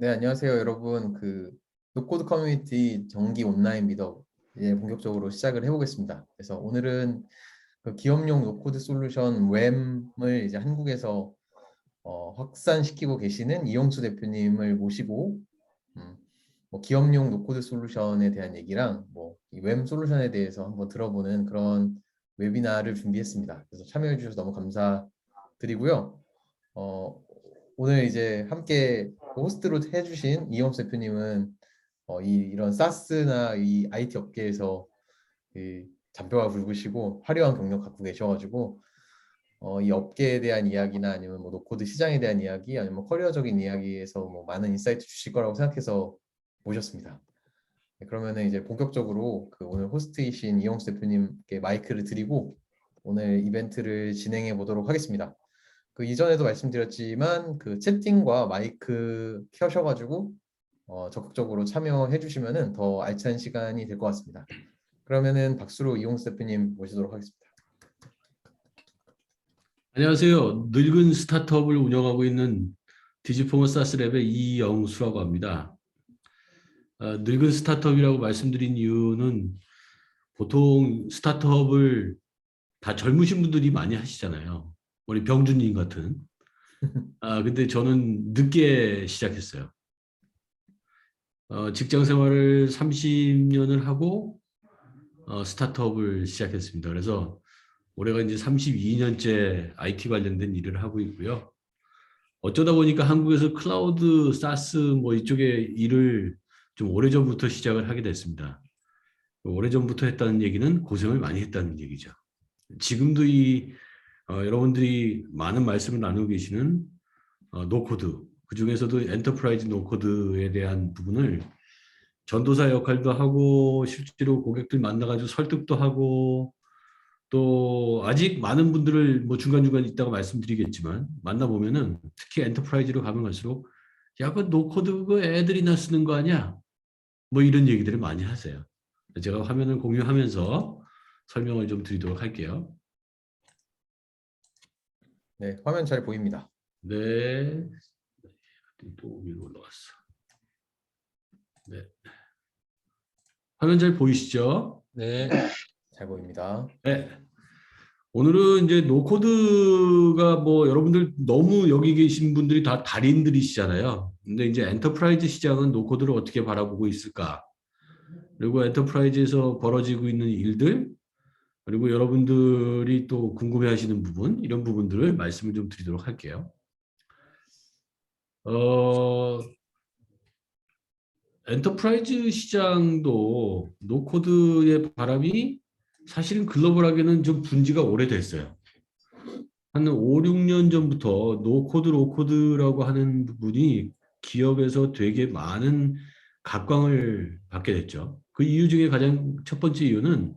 네, 안녕하세요, 여러분. 노코드 커뮤니티 정기 온라인 미덕 이제 본격적으로 시작을 해보겠습니다. 그래서 오늘은 그 기업용 노코드 솔루션 웸을 이제 한국에서 확산시키고 계시는 이영수 대표님을 모시고 음, 뭐 기업용 노코드 솔루션에 대한 얘기랑 뭐이웸 솔루션에 대해서 한번 들어보는 그런 웨비나를 준비했습니다. 그래서 참여해 주셔서 너무 감사드리고요. 어, 오늘 이제 함께 호스트로 해주신 이영수 대표님은 이런 사스나 이 IT 업계에서 이 잔뼈가 굵으시고 화려한 경력 갖고 계셔가지고 이 업계에 대한 이야기나 아니면 뭐 노코드 시장에 대한 이야기 아니면 뭐 커리어적인 이야기에서 뭐 많은 인사이트 주실 거라고 생각해서 모셨습니다. 네, 그러면은 이제 본격적으로 오늘 호스트이신 이영수 대표님께 마이크를 드리고 오늘 이벤트를 진행해 보도록 하겠습니다. 이전에도 말씀드렸지만 채팅과 마이크 켜셔가지고 적극적으로 참여해 주시면은 더 알찬 시간이 될 것 같습니다. 그러면은 박수로 이용수 대표님 모시도록 하겠습니다. 안녕하세요. 늙은 스타트업을 운영하고 있는 디지포머 사스랩의 이영수라고 합니다. 늙은 스타트업이라고 말씀드린 이유는 보통 스타트업을 다 젊으신 분들이 많이 하시잖아요. 우리 병준님 같은. 근데 저는 늦게 시작했어요. 직장 생활을 30년을 하고 스타트업을 시작했습니다. 그래서 올해가 이제 32년째 IT 관련된 일을 하고 있고요. 어쩌다 보니까 한국에서 클라우드, 사스 뭐 이쪽에 일을 좀 오래전부터 시작을 하게 됐습니다. 오래전부터 했다는 얘기는 고생을 많이 했다는 얘기죠. 지금도 여러분들이 많은 말씀을 나누고 계시는 노코드, 그중에서도 엔터프라이즈 노코드에 대한 부분을 전도사 역할도 하고 실제로 고객들 만나가지고 설득도 하고 또 아직 많은 분들을 뭐 중간중간 있다가 말씀드리겠지만 만나보면은 특히 엔터프라이즈로 가면 갈수록 야, 그 노코드 그거 애들이나 쓰는 거 아니야? 뭐 이런 얘기들을 많이 하세요. 제가 화면을 공유하면서 설명을 좀 드리도록 할게요. 네, 화면 잘 보입니다. 네. 또 위로 올라갔어. 네. 화면 잘 보이시죠? 네. 잘 보입니다. 네. 오늘은 이제 노코드가 뭐 여러분들 너무 여기 계신 분들이 다 달인들이시잖아요. 근데 이제 엔터프라이즈 시장은 노코드를 어떻게 바라보고 있을까? 그리고 엔터프라이즈에서 벌어지고 있는 일들, 그리고 여러분들이 또 궁금해하시는 부분, 이런 부분들을 말씀을 좀 드리도록 할게요. 엔터프라이즈 시장도 노코드의 바람이 사실은 글로벌하게는 좀 분지가 오래됐어요. 한 5, 6년 전부터 노코드, 로코드라고 하는 부분이 기업에서 되게 많은 각광을 받게 됐죠. 그 이유 중에 가장 첫 번째 이유는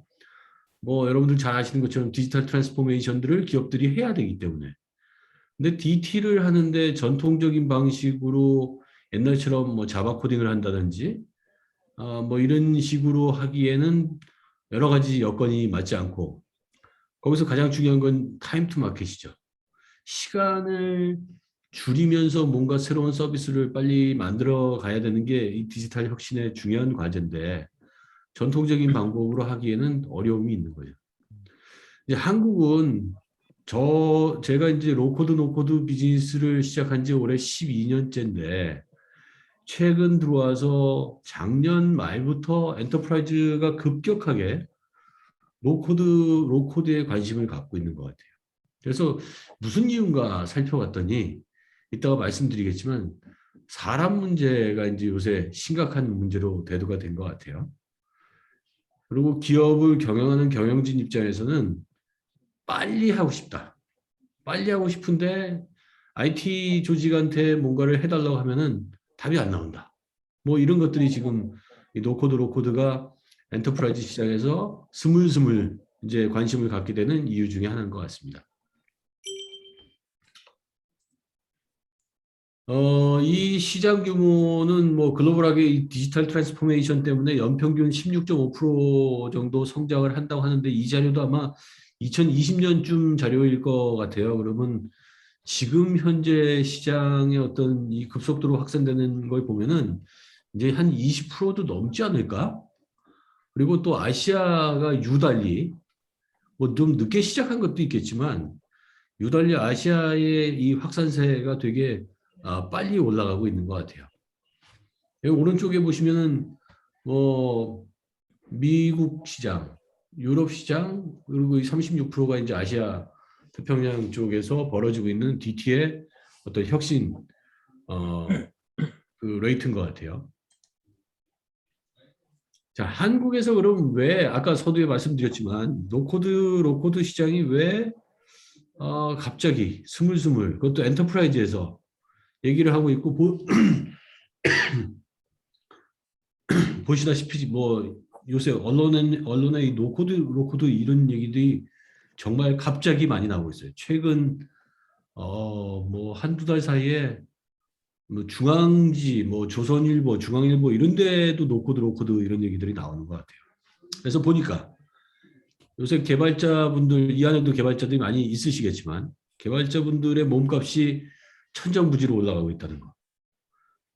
뭐 여러분들 잘 아시는 것처럼 디지털 트랜스포메이션들을 기업들이 해야 되기 때문에. 근데 DT를 하는데 전통적인 방식으로 옛날처럼 뭐 자바 코딩을 한다든지 뭐 이런 식으로 하기에는 여러 가지 여건이 맞지 않고 거기서 가장 중요한 건 타임 투 마켓이죠. 시간을 줄이면서 뭔가 새로운 서비스를 빨리 만들어 가야 되는 게 이 디지털 혁신의 중요한 과제인데 전통적인 방법으로 하기에는 어려움이 있는 거예요. 이제 한국은 제가 이제 로코드 노코드 비즈니스를 시작한 지 올해 12년째인데 최근 들어와서 작년 말부터 엔터프라이즈가 급격하게 노코드, 로코드에 관심을 갖고 있는 것 같아요. 그래서 무슨 이유인가 살펴봤더니 이따가 말씀드리겠지만 사람 문제가 이제 요새 심각한 문제로 대두가 된 것 같아요. 그리고 기업을 경영하는 경영진 입장에서는 빨리 하고 싶다. 빨리 하고 싶은데 IT 조직한테 뭔가를 해달라고 하면은 답이 안 나온다. 뭐 이런 것들이 지금 이 노코드, 로코드가 엔터프라이즈 시장에서 스물스물 이제 관심을 갖게 되는 이유 중에 하나인 것 같습니다. 이 시장 규모는 뭐 글로벌하게 이 디지털 트랜스포메이션 때문에 연평균 16.5% 정도 성장을 한다고 하는데 이 자료도 아마 2020년쯤 자료일 것 같아요. 그러면 지금 현재 시장의 어떤 이 급속도로 확산되는 걸 보면은 이제 한 20%도 넘지 않을까? 그리고 또 아시아가 유달리 뭐 좀 늦게 시작한 것도 있겠지만 유달리 아시아의 이 확산세가 되게 빨리 올라가고 있는 것 같아요. 여기 오른쪽에 보시면은 뭐 미국 시장, 유럽 시장 그리고 이 36%가 이제 아시아 태평양 쪽에서 벌어지고 있는 DT의 어떤 혁신 어, 그 레이트인 것 같아요. 자, 한국에서 그럼 왜 아까 서두에 말씀드렸지만 노코드, 로코드 시장이 왜 갑자기 스물스물 그것도 엔터프라이즈에서 얘기를 하고 있고 보시다시피 뭐 요새 언론에 이 노코드, 로코드 이런 얘기들이 정말 갑자기 많이 나오고 있어요. 최근 뭐 한두 달 사이에 뭐 중앙지, 뭐 조선일보, 중앙일보 이런 데도 노코드, 로코드 이런 얘기들이 나오는 것 같아요. 그래서 보니까 요새 개발자분들 이 안에도 개발자들이 많이 있으시겠지만 개발자분들의 몸값이 천정부지로 올라가고 있다는 거.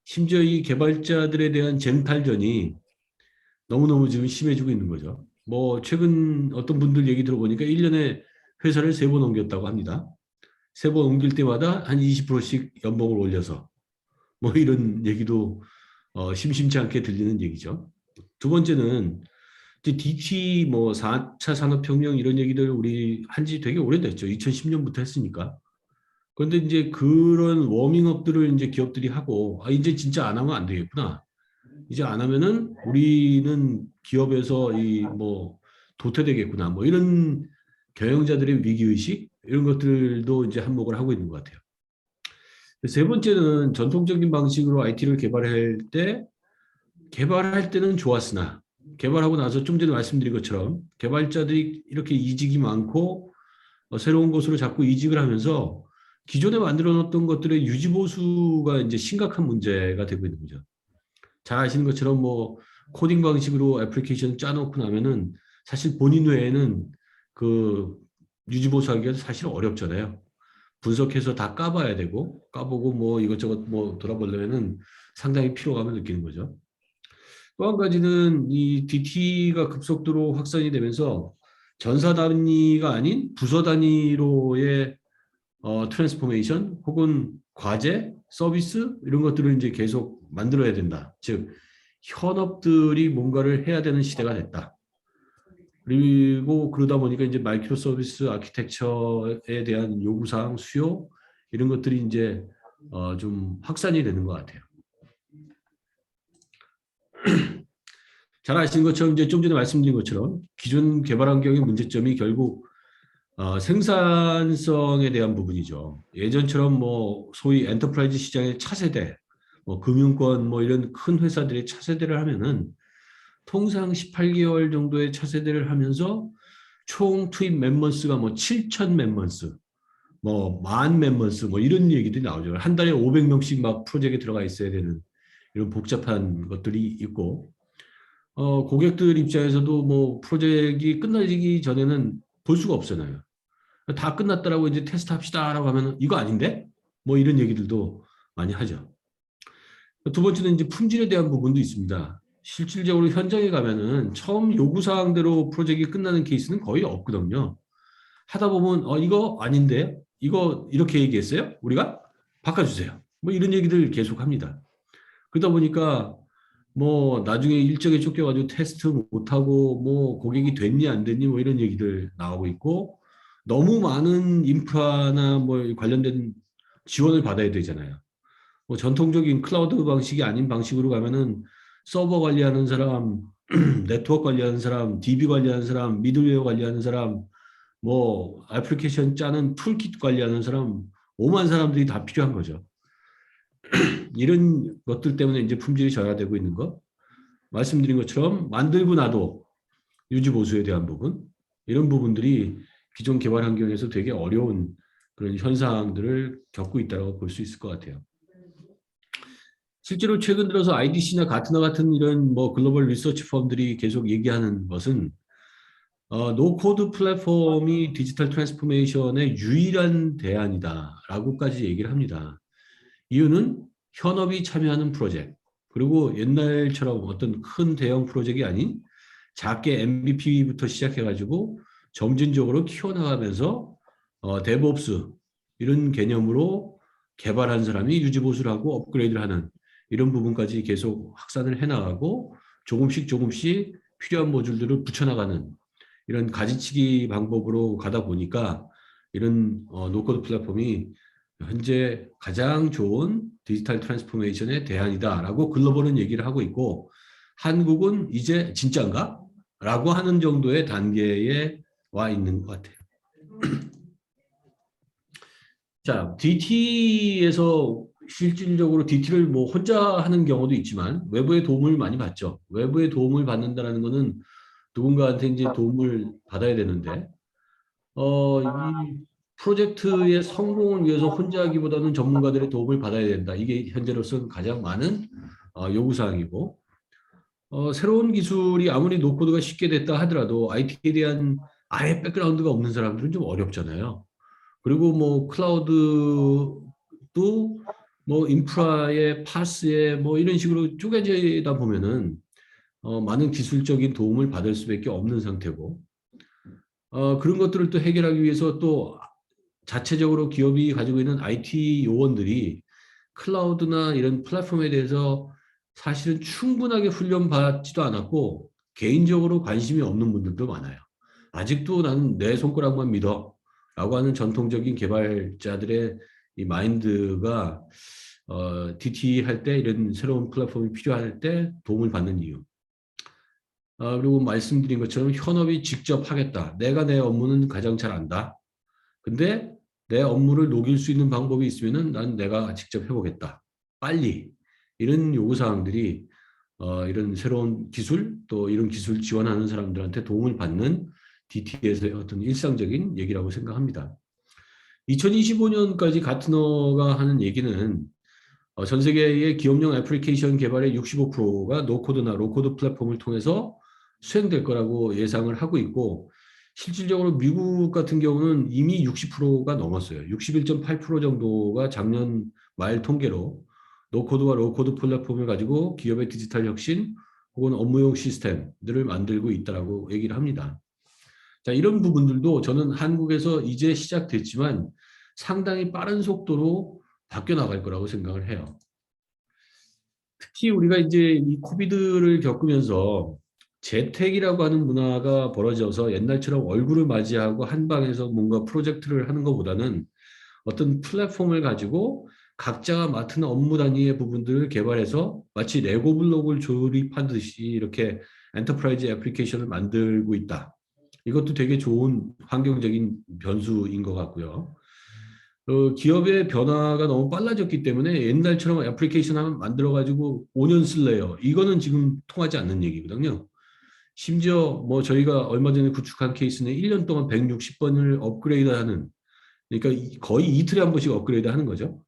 심지어 이 개발자들에 대한 쟁탈전이 너무너무 지금 심해지고 있는 거죠. 뭐 최근 어떤 분들 얘기 들어보니까 1년에 회사를 3번 옮겼다고 합니다. 3번 옮길 때마다 한 20%씩 연봉을 올려서 뭐 이런 얘기도 심심치 않게 들리는 얘기죠. 두 번째는 DT 뭐 4차 산업혁명 이런 얘기들 우리 한지 되게 오래됐죠. 2010년부터 했으니까. 그런데 이제 그런 워밍업들을 이제 기업들이 하고 이제 진짜 안 하면 안 되겠구나. 이제 안 하면은 우리는 기업에서 이 뭐 도태되겠구나. 뭐 이런 경영자들의 위기의식 이런 것들도 이제 한몫을 하고 있는 것 같아요. 세 번째는 전통적인 방식으로 IT를 개발할 때는 좋았으나 개발하고 나서 좀 전에 말씀드린 것처럼 개발자들이 이렇게 이직이 많고 새로운 곳으로 자꾸 이직을 하면서 기존에 만들어 놓았던 것들의 유지 보수가 이제 심각한 문제가 되고 있는 거죠. 잘 아시는 것처럼 뭐 코딩 방식으로 애플리케이션 짜놓고 나면은 사실 본인 외에는 그 유지 보수하기가 사실 어렵잖아요. 분석해서 다 까봐야 되고 까보고 뭐 이것저것 뭐 돌아보려면은 상당히 피로감을 느끼는 거죠. 또 한 가지는 이 DT가 급속도로 확산이 되면서 전사 단위가 아닌 부서 단위로의 트랜스포메이션 혹은 과제, 서비스 이런 것들을 이제 계속 만들어야 된다. 즉 현업들이 뭔가를 해야 되는 시대가 됐다. 그리고 그러다 보니까 이제 마이크로 서비스 아키텍처에 대한 요구사항, 수요 이런 것들이 이제 좀 확산이 되는 것 같아요. 잘 아시는 것처럼 이제 좀 전에 말씀드린 것처럼 기존 개발 환경의 문제점이 결국 생산성에 대한 부분이죠. 예전처럼 뭐 소위 엔터프라이즈 시장의 차세대, 뭐 금융권 뭐 이런 큰 회사들의 차세대를 하면은 통상 18개월 정도의 차세대를 하면서 총 투입 멤버스가 뭐 7천 멤버스, 뭐 만 멤버스 뭐 이런 얘기들이 나오죠. 한 달에 500명씩 막 프로젝트에 들어가 있어야 되는 이런 복잡한 것들이 있고 고객들 입장에서도 뭐 프로젝트가 끝나기 전에는 볼 수가 없잖아요. 다 끝났다라고 이제 테스트 합시다라고 하면 이거 아닌데? 뭐 이런 얘기들도 많이 하죠. 두 번째는 이제 품질에 대한 부분도 있습니다. 실질적으로 현장에 가면은 처음 요구사항대로 프로젝트가 끝나는 케이스는 거의 없거든요. 하다 보면 이거 아닌데? 이거 이렇게 얘기했어요? 우리가? 바꿔주세요. 뭐 이런 얘기들 계속 합니다. 그러다 보니까 뭐 나중에 일정에 쫓겨가지고 테스트 못하고 뭐 고객이 됐니 안 됐니 뭐 이런 얘기들 나오고 있고 너무 많은 인프라나 뭐 관련된 지원을 받아야 되잖아요. 뭐 전통적인 클라우드 방식이 아닌 방식으로 가면은 서버 관리하는 사람, 네트워크 관리하는 사람, DB 관리하는 사람, 미들웨어 관리하는 사람, 뭐 애플리케이션 짜는 툴킷 관리하는 사람, 오만 사람들이 다 필요한 거죠. 이런 것들 때문에 이제 품질이 저하되고 있는 것. 말씀드린 것처럼 만들고 나도 유지 보수에 대한 부분, 이런 부분들이 기존 개발 환경에서 되게 어려운 그런 현상들을 겪고 있다고 볼 수 있을 것 같아요. 실제로 최근 들어서 IDC나 가트너 같은 이런 뭐 글로벌 리서치 펌들이 계속 얘기하는 것은 노코드 플랫폼이 디지털 트랜스포메이션의 유일한 대안이다라고까지 얘기를 합니다. 이유는 현업이 참여하는 프로젝트, 그리고 옛날처럼 어떤 큰 대형 프로젝트가 아닌 작게 MVP부터 시작해가지고 점진적으로 키워나가면서 데브옵스 이런 개념으로 개발한 사람이 유지보수를 하고 업그레이드를 하는 이런 부분까지 계속 확산을 해나가고 조금씩 조금씩 필요한 모듈들을 붙여나가는 이런 가지치기 방법으로 가다 보니까 이런 노코드 플랫폼이 현재 가장 좋은 디지털 트랜스포메이션의 대안이다라고 글로벌은 얘기를 하고 있고, 한국은 이제 진짜인가? 라고 하는 정도의 단계에 와 있는 것 같아요. 자, DT에서 실질적으로 DT를 뭐 혼자 하는 경우도 있지만 외부의 도움을 많이 받죠. 외부의 도움을 받는다는 것은 누군가한테 이제 도움을 받아야 되는데, 이 프로젝트의 성공을 위해서 혼자 하기보다는 전문가들의 도움을 받아야 된다. 이게 현재로서는 가장 많은 요구사항이고, 새로운 기술이 아무리 노코드가 쉽게 됐다 하더라도 IT에 대한 아예 백그라운드가 없는 사람들은 좀 어렵잖아요. 그리고 뭐 클라우드도 뭐 인프라에 파스에 뭐 이런 식으로 쪼개지다 보면은 많은 기술적인 도움을 받을 수밖에 없는 상태고, 그런 것들을 또 해결하기 위해서 또 자체적으로 기업이 가지고 있는 IT 요원들이 클라우드나 이런 플랫폼에 대해서 사실은 충분하게 훈련받지도 않았고 개인적으로 관심이 없는 분들도 많아요. 아직도 나는 내 손가락만 믿어 라고 하는 전통적인 개발자들의 이 마인드가 DT 할 때 이런 새로운 플랫폼이 필요할 때 도움을 받는 이유. 그리고 말씀드린 것처럼 현업이 직접 하겠다. 내가 내 업무는 가장 잘 안다. 근데 내 업무를 녹일 수 있는 방법이 있으면은 난 내가 직접 해보겠다. 빨리. 이런 요구사항들이 이런 새로운 기술 또 이런 기술 지원하는 사람들한테 도움을 받는 DT에서의 어떤 일상적인 얘기라고 생각합니다. 2025년까지 가트너가 하는 얘기는 전 세계의 기업용 애플리케이션 개발의 65%가 노코드나 로코드 플랫폼을 통해서 수행될 거라고 예상을 하고 있고, 실질적으로 미국 같은 경우는 이미 60%가 넘었어요. 61.8% 정도가 작년 말 통계로 노코드와 로코드 플랫폼을 가지고 기업의 디지털 혁신 혹은 업무용 시스템들을 만들고 있다고 얘기를 합니다. 자, 이런 부분들도 저는 한국에서 이제 시작됐지만 상당히 빠른 속도로 바뀌어 나갈 거라고 생각을 해요. 특히 우리가 이제 이 코비드를 겪으면서 재택이라고 하는 문화가 벌어져서 옛날처럼 얼굴을 맞이하고 한 방에서 뭔가 프로젝트를 하는 것보다는 어떤 플랫폼을 가지고 각자가 맡은 업무 단위의 부분들을 개발해서 마치 레고 블록을 조립하듯이 이렇게 엔터프라이즈 애플리케이션을 만들고 있다. 이것도 되게 좋은 환경적인 변수인 것 같고요. 기업의 변화가 너무 빨라졌기 때문에 옛날처럼 애플리케이션 하나 만들어가지고 5년 쓸래요. 이거는 지금 통하지 않는 얘기거든요. 심지어 뭐 저희가 얼마 전에 구축한 케이스는 1년 동안 160번을 업그레이드하는, 그러니까 거의 이틀에 한 번씩 업그레이드 하는 거죠.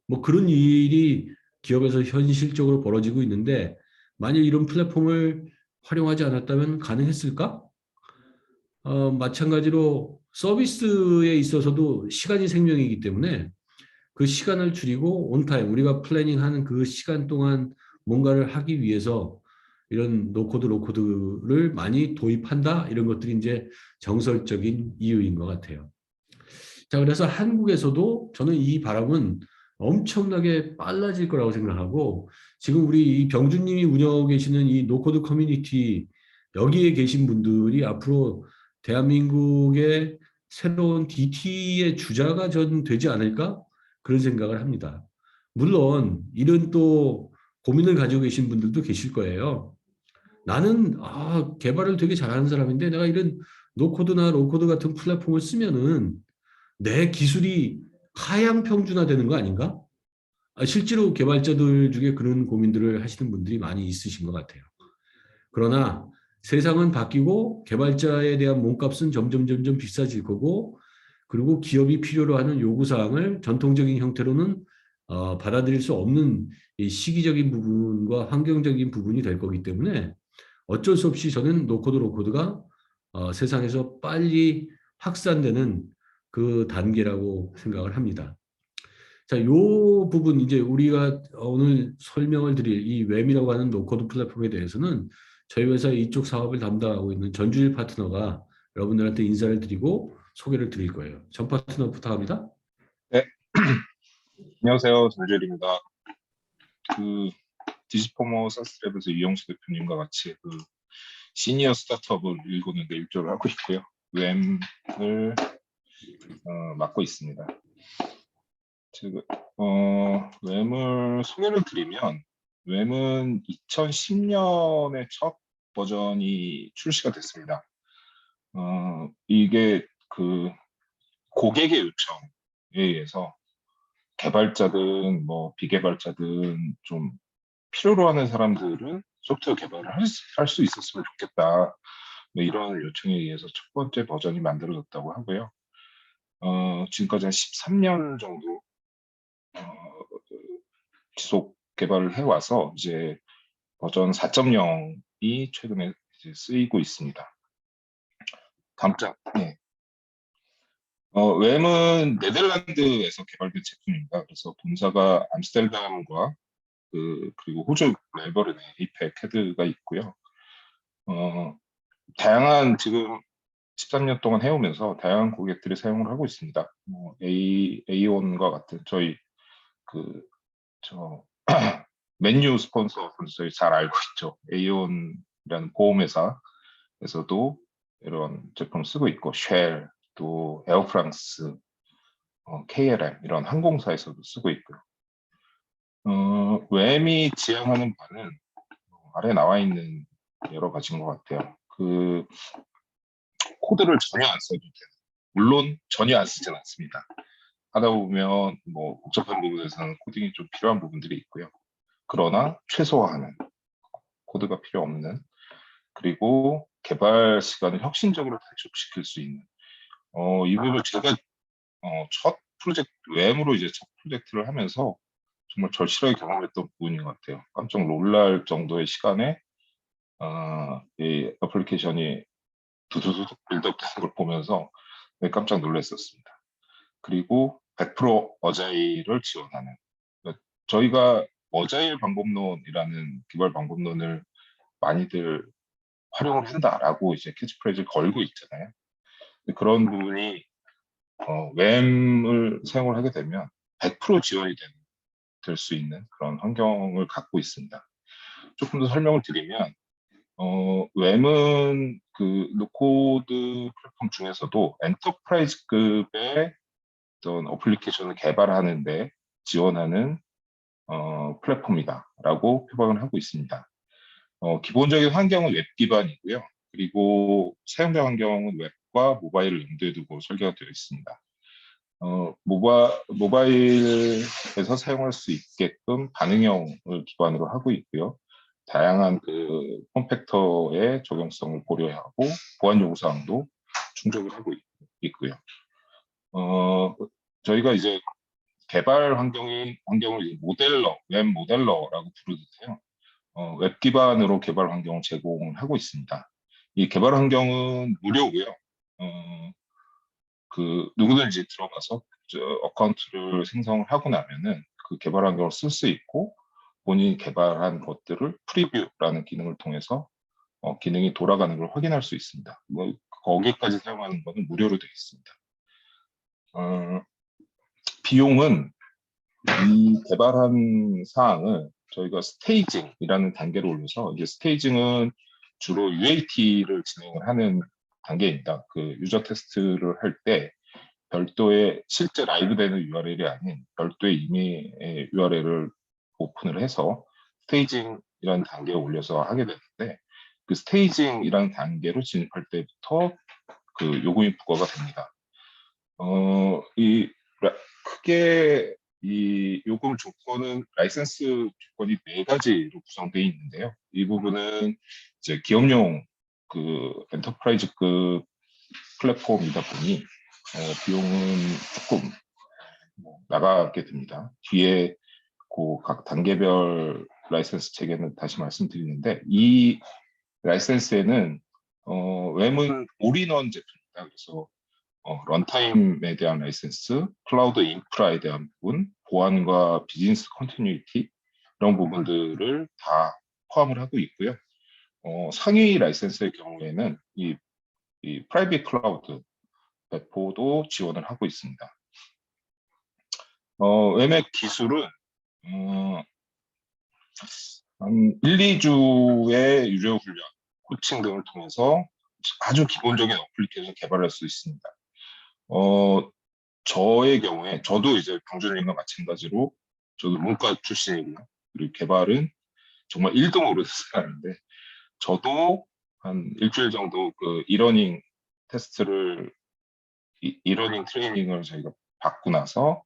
뭐 그런 일이 기업에서 현실적으로 벌어지고 있는데, 만약 이런 플랫폼을 활용하지 않았다면 가능했을까? 마찬가지로 서비스에 있어서도 시간이 생명이기 때문에 그 시간을 줄이고 온타임, 우리가 플래닝하는 그 시간 동안 뭔가를 하기 위해서 이런 노코드, 로코드를 많이 도입한다. 이런 것들이 이제 정설적인 이유인 것 같아요. 자, 그래서 한국에서도 저는 이 바람은 엄청나게 빨라질 거라고 생각하고, 지금 우리 이 병준님이 운영하고 계시는 이 노코드 커뮤니티, 여기에 계신 분들이 앞으로 대한민국의 새로운 DT의 주자가 전 되지 않을까? 그런 생각을 합니다. 물론 이런 또 고민을 가지고 계신 분들도 계실 거예요. 나는 개발을 되게 잘하는 사람인데 내가 이런 노코드나 로코드 같은 플랫폼을 쓰면은 내 기술이 하향 평준화되는 거 아닌가? 실제로 개발자들 중에 그런 고민들을 하시는 분들이 많이 있으신 것 같아요. 그러나 세상은 바뀌고 개발자에 대한 몸값은 점점 비싸질 거고, 그리고 기업이 필요로 하는 요구사항을 전통적인 형태로는 받아들일 수 없는 이 시기적인 부분과 환경적인 부분이 될 거기 때문에 어쩔 수 없이 저는 노코드, 로코드가 세상에서 빨리 확산되는 그 단계라고 생각을 합니다. 자, 요 부분 이제 우리가 오늘 설명을 드릴 이 웸이라고 하는 노코드 플랫폼에 대해서는 저희 회사 이쪽 사업을 담당하고 있는 전주일 파트너가 여러분들한테 인사를 드리고 소개를 드릴 거예요. 전 파트너 부탁합니다. 네, 안녕하세요. 전주일입니다. 그 디지포머 사스랩에서 이영수 대표님과 같이 그 시니어 스타트업을 일구는데 일조를 하고 있고요. 웸을 맡고 있습니다. 지금 웸을 소개를 드리면 웸은 2010년에 첫 버전이 출시가 됐습니다. 이게 그 고객의 요청에 의해서 개발자든 뭐 비개발자든 좀 필요로 하는 사람들은 소프트웨어 개발을 할 수 있었으면 좋겠다. 뭐 이런 요청에 의해서 첫 번째 버전이 만들어졌다고 하고요. 지금까지 한 13년 정도 지속 개발을 해와서 이제 버전 4.0이 최근에 이제 쓰이고 있습니다. 네. 웸은 네덜란드에서 개발된 제품입니다. 그래서 본사가 암스테르담과 그리고 호주 멜버른에 에이펙 헤드가 있고요. 다양한 지금 13년 동안 해오면서 다양한 고객들이 사용을 하고 있습니다. 에이온과 같은 저희 저 맨유 스폰서 저희 잘 알고 있죠. 에이온이라는 보험회사에서도 이런 제품 쓰고 있고, 쉘, 또 에어프랑스, KLM 이런 항공사에서도 쓰고 있고요. 웸이 지향하는 바는 아래 나와 있는 여러 가지인 것 같아요. 코드를 전혀 안 써도 돼요. 물론 전혀 안 쓰진 않습니다. 하다 보면 뭐 복잡한 부분에서는 코딩이 좀 필요한 부분들이 있고요. 그러나 최소화하는, 코드가 필요 없는, 그리고 개발 시간을 혁신적으로 단축시킬 수 있는 이 부분을 제가 첫 프로젝트 웸으로 이제 첫 프로젝트를 하면서 정말 절실하게 경험했던 부분인 것 같아요. 깜짝 놀랄 정도의 시간에 이 애플리케이션이 두두두둑 빌드업되는 걸 보면서 깜짝 놀랐었습니다. 그리고 100% 어자일을 지원하는, 그러니까 저희가 어자일 방법론이라는 개발 방법론을 많이들 활용을 한다라고 이제 캐치프레이즈를 걸고 있잖아요. 그런 부분이 웸을 사용을 하게 되면 100% 지원이 될 수 있는 그런 환경을 갖고 있습니다. 조금 더 설명을 드리면 웸은 노코드 플랫폼 중에서도 엔터프라이즈급의 어떤 어플리케이션을 개발하는데 지원하는 플랫폼이다라고 표방을 하고 있습니다. 기본적인 환경은 웹 기반이고요. 그리고 사용자 환경은 웹과 모바일을 염두에 두고 설계가 되어 있습니다. 모바일에서 사용할 수 있게끔 반응형을 기반으로 하고 있고요. 다양한 폼팩터의 적용성을 고려하고 보안 요구사항도 충족을 하고 있고요. 저희가 이제 개발 환경을 모델러, 웹 모델러라고 부르는데요. 웹 기반으로 개발 환경을 제공하고 있습니다. 이 개발 환경은 무료고요. 누구든지 들어가서 어카운트를 생성을 하고 나면은 그 개발 환경을 쓸 수 있고 본인이 개발한 것들을 프리뷰라는 기능을 통해서 기능이 돌아가는 걸 확인할 수 있습니다. 거기까지 사용하는 것은 무료로 되어 있습니다. 비용은 이 개발한 사항을 저희가 스테이징이라는 단계로 올려서, 이제 스테이징은 주로 UAT를 진행을 하는 단계입니다. 유저 테스트를 할 때 별도의 실제 라이브 되는 URL이 아닌 별도의 이미의 URL을 오픈을 해서 스테이징이라는 단계에 올려서 하게 되는데, 그 스테이징이라는 단계로 진입할 때부터 요금이 부과가 됩니다. 크게 이 요금 조건은 라이센스 조건이 4가지로 구성되어 있는데요. 이 부분은 이제 기업용 엔터프라이즈급 플랫폼이다 보니 비용은 조금 나가게 됩니다. 뒤에 각 단계별 라이센스 체계는 다시 말씀드리는데, 이 라이센스에는 웹은 올인원 제품입니다. 그래서 런타임에 대한 라이센스, 클라우드 인프라에 대한 부분, 보안과 비즈니스 컨티뉴이티 이런 부분들을 다 포함을 하고 있고요. 상위 라이센스의 경우에는 이 프라이빗 클라우드 배포도 지원을 하고 있습니다. 웹의 기술은 한 1, 2주의 유료 훈련, 코칭 등을 통해서 아주 기본적인 어플리케이션 개발할 수 있습니다. 저의 경우에 저도 이제 강준님과 마찬가지로 저도 문과 출신이고요. 그리고 개발은 정말 1도 모르는 사람인데 저도 한 일주일 정도 그 이러닝 테스트를 이러닝 트레이닝을 저희가 받고 나서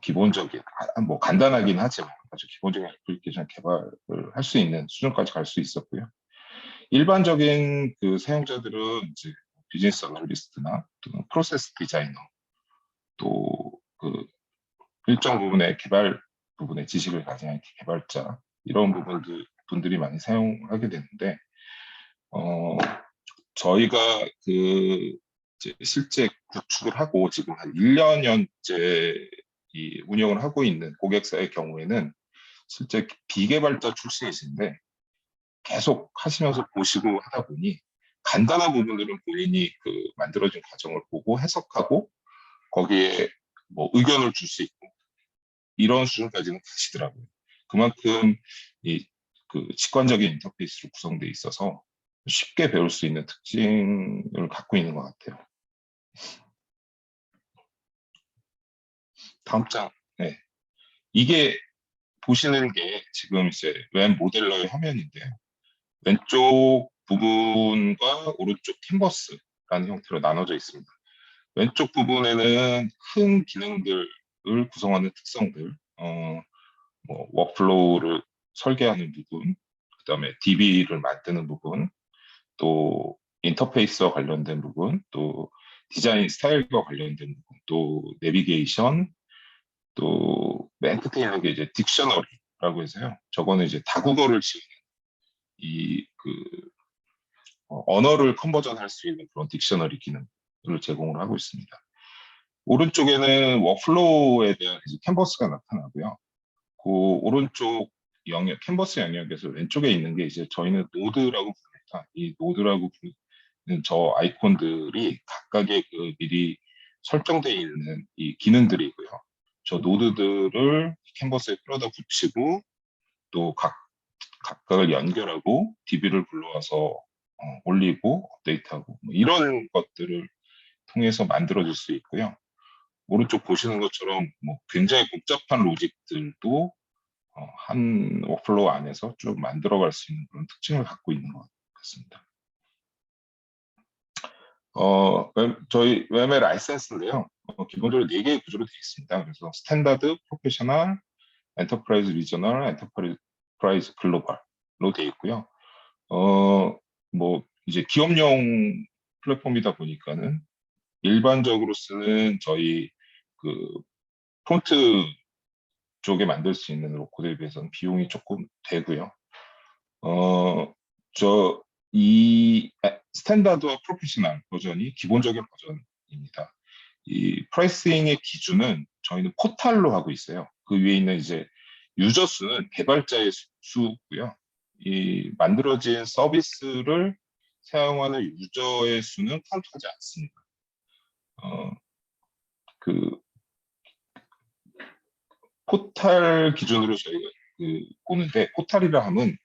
기본적인 뭐 간단하긴 하지만 아주 기본적인 애플리케이션 개발을 할 수 있는 수준까지 갈 수 있었고요. 일반적인 그 사용자들은 이제 비즈니스 애널리스트나 또는 프로세스 디자이너 또 그 일정 부분의 개발 부분의 지식을 가진 개발자 이런 분들이 많이 사용하게 되는데 저희가 그 이제 실제 구축을 하고 지금 한 1년째 이 운영을 하고 있는 고객사의 경우에는 실제 비개발자 출신이신데 계속 하시면서 보시고 하다 보니 간단한 부분들은 본인이 그 만들어진 과정을 보고 해석하고 거기에 뭐 의견을 줄 수 있고 이런 수준까지는 가시더라고요. 그만큼 이 그 직관적인 인터페이스로 구성되어 있어서 쉽게 배울 수 있는 특징을 갖고 있는 것 같아요. 다음 장. 네. 이게 보시는 게 지금 이제 웹 모델러의 화면인데요. 왼쪽 부분과 오른쪽 캔버스라는 형태로 나눠져 있습니다. 왼쪽 부분에는 큰 기능들을 구성하는 특성들, 뭐 워크플로우를 설계하는 부분, 그다음에 DB를 만드는 부분, 또 인터페이스와 관련된 부분, 또 디자인 스타일과 관련된 부분, 또 내비게이션, 또 맨 끝에 있는 게 이제 딕셔너리라고 해서요. 저거는 이제 다국어를 지우는 이그 언어를 컨버전할 수 있는 그런 딕셔너리 기능을 제공을 하고 있습니다. 오른쪽에는 워크플로우에 대한 이제 캔버스가 나타나고요. 그 오른쪽 영역, 캔버스 영역에서 왼쪽에 있는 게 이제 저희는 노드라고 부릅니다. 이 노드라고 부르는 저 아이콘들이 각각의 그 미리 설정되어 있는 이 기능들이고요. 저 노드들을 캔버스에 끌어다 붙이고 또 각각을 연결하고 DB를 불러와서 올리고 업데이트하고 뭐 이런 것들을 통해서 만들어질 수 있고요. 오른쪽 보시는 것처럼 뭐 굉장히 복잡한 로직들도 한 워크플로우 안에서 쭉 만들어갈 수 있는 그런 특징을 갖고 있는 것 같습니다. 저희 웹의 라이센스인데요. 기본적으로 4개의 구조로 되어 있습니다. 그래서 스탠다드, 프로페셔널, 엔터프라이즈 리저널, 엔터프라이즈 글로벌로 되어 있고요. 뭐 이제 기업용 플랫폼이다 보니까는 일반적으로 쓰는 저희 그 폰트 쪽에 만들 수 있는 로코드에 비해서는 비용이 조금 되고요. 이 스탠다드와 프로페셔널 버전이 기본적인 버전입니다. 이 프라이싱의 기준은 저희는 포탈로 하고 있어요. 그 위에 있는 이제 유저 수는 개발자의 수고요. 이 만들어진 서비스를 사용하는 유저의 수는 카운트하지 않습니다. 그 포탈 기준으로 저희가 보는데 포탈이라 함은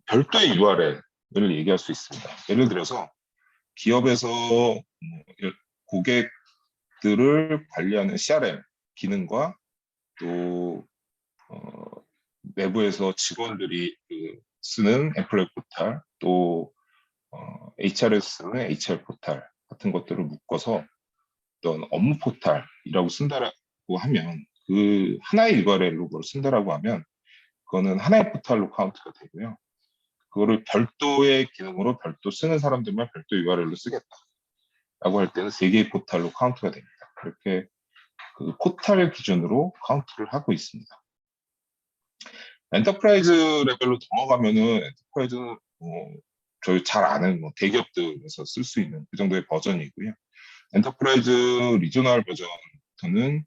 별도의 URL을 얘기할 수 있습니다. 예를 들어서 기업에서 고객들을 관리하는 CRM 기능과 또 내부에서 직원들이 쓰는 엠플로이 포탈 또 HR에서 쓰는 HR 포탈 같은 것들을 묶어서 어떤 업무 포탈이라고 쓴다라고 하면 그 하나의 URL로 그걸 쓴다라고 하면 그거는 하나의 포탈로 카운트가 되고요. 그거를 별도의 기능으로 별도 쓰는 사람들만 별도 URL로 쓰겠다라고 할 때는 3개의 포탈로 카운트가 됩니다. 그렇게 그 포탈 기준으로 카운트를 하고 있습니다. 엔터프라이즈 레벨로 넘어가면은 엔터프라이즈는 저희 잘 아는 뭐 대기업들에서 쓸 수 있는 그 정도의 버전이고요. 엔터프라이즈 리저널 버전은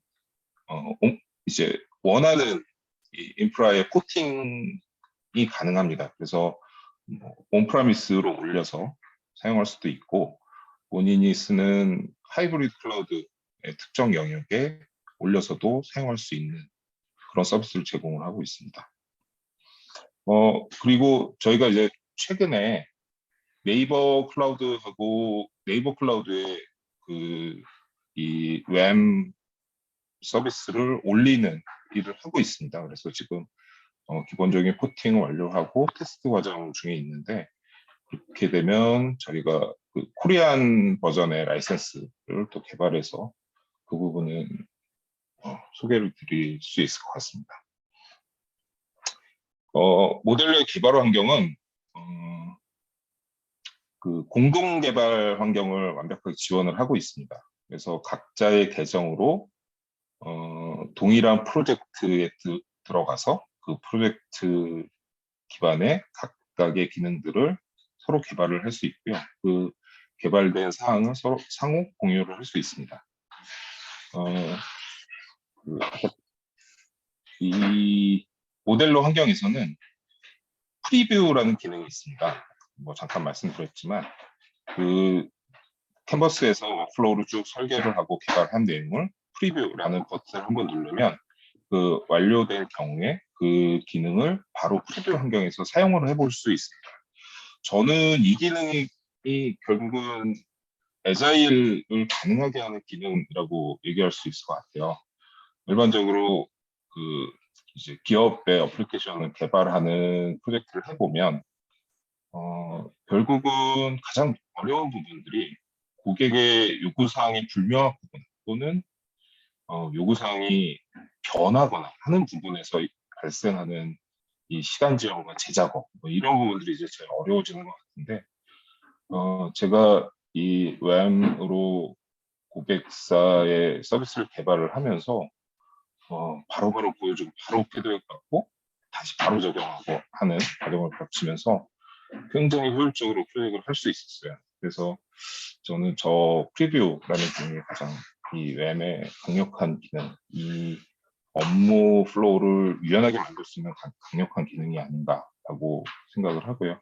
이제 원하는 이 인프라의 포팅이 가능합니다. 그래서 뭐 온프라미스로 올려서 사용할 수도 있고 본인이 쓰는 하이브리드 클라우드의 특정 영역에 올려서도 사용할 수 있는 그런 서비스를 제공을 하고 있습니다. 그리고 저희가 이제 최근에 네이버 클라우드하고 네이버 클라우드에 이 램 서비스를 올리는 일을 하고 있습니다. 그래서 지금 기본적인 포팅을 완료하고 테스트 과정 중에 있는데 그렇게 되면 저희가 그 코리안 버전의 라이센스를 또 개발해서 그 부분은 소개를 드릴 수 있을 것 같습니다. 모델러의 개발 환경은 그 공동 개발 환경을 완벽하게 지원을 하고 있습니다. 그래서 각자의 계정으로 동일한 프로젝트에 들어가서 그 프로젝트 기반의 각각의 기능들을 서로 개발을 할 수 있고요. 그 개발된 사항을 서로 상호 공유를 할 수 있습니다. 이 모델로 환경에서는 프리뷰라는 기능이 있습니다. 뭐 잠깐 말씀드렸지만 그 캔버스에서 워크플로우를 쭉 설계를 하고 개발한 내용을 프리뷰라는 버튼을 한번 누르면 그 완료된 경우에 그 기능을 바로 프리뷰 환경에서 사용을 해볼 수 있습니다. 저는 이 기능이 결국은 애자일을 가능하게 하는 기능이라고 얘기할 수 있을 것 같아요. 일반적으로 그 이제 기업의 어플리케이션을 개발하는 프로젝트를 해보면 결국은 가장 어려운 부분들이 고객의 요구사항이 불명확하거나 또는 요구사항이 변하거나 하는 부분에서 발생하는 이 시간 지연과 재작업 뭐 이런 부분들이 이제 제일 어려워지는 것 같은데 제가 이 웸으로 고객사의 서비스를 개발을 하면서 바로바로 보여주고 바로 피드백 받고 다시 바로 적용하고 하는 과정을 거치면서 굉장히 효율적으로 프로젝트를 할 수 있었어요. 그래서 저는 저 프리뷰라는 기능이 가장 이 웸의 강력한 기능, 이 업무 플로우를 유연하게 만들 수 있는 강력한 기능이 아닌가라고 생각을 하고요.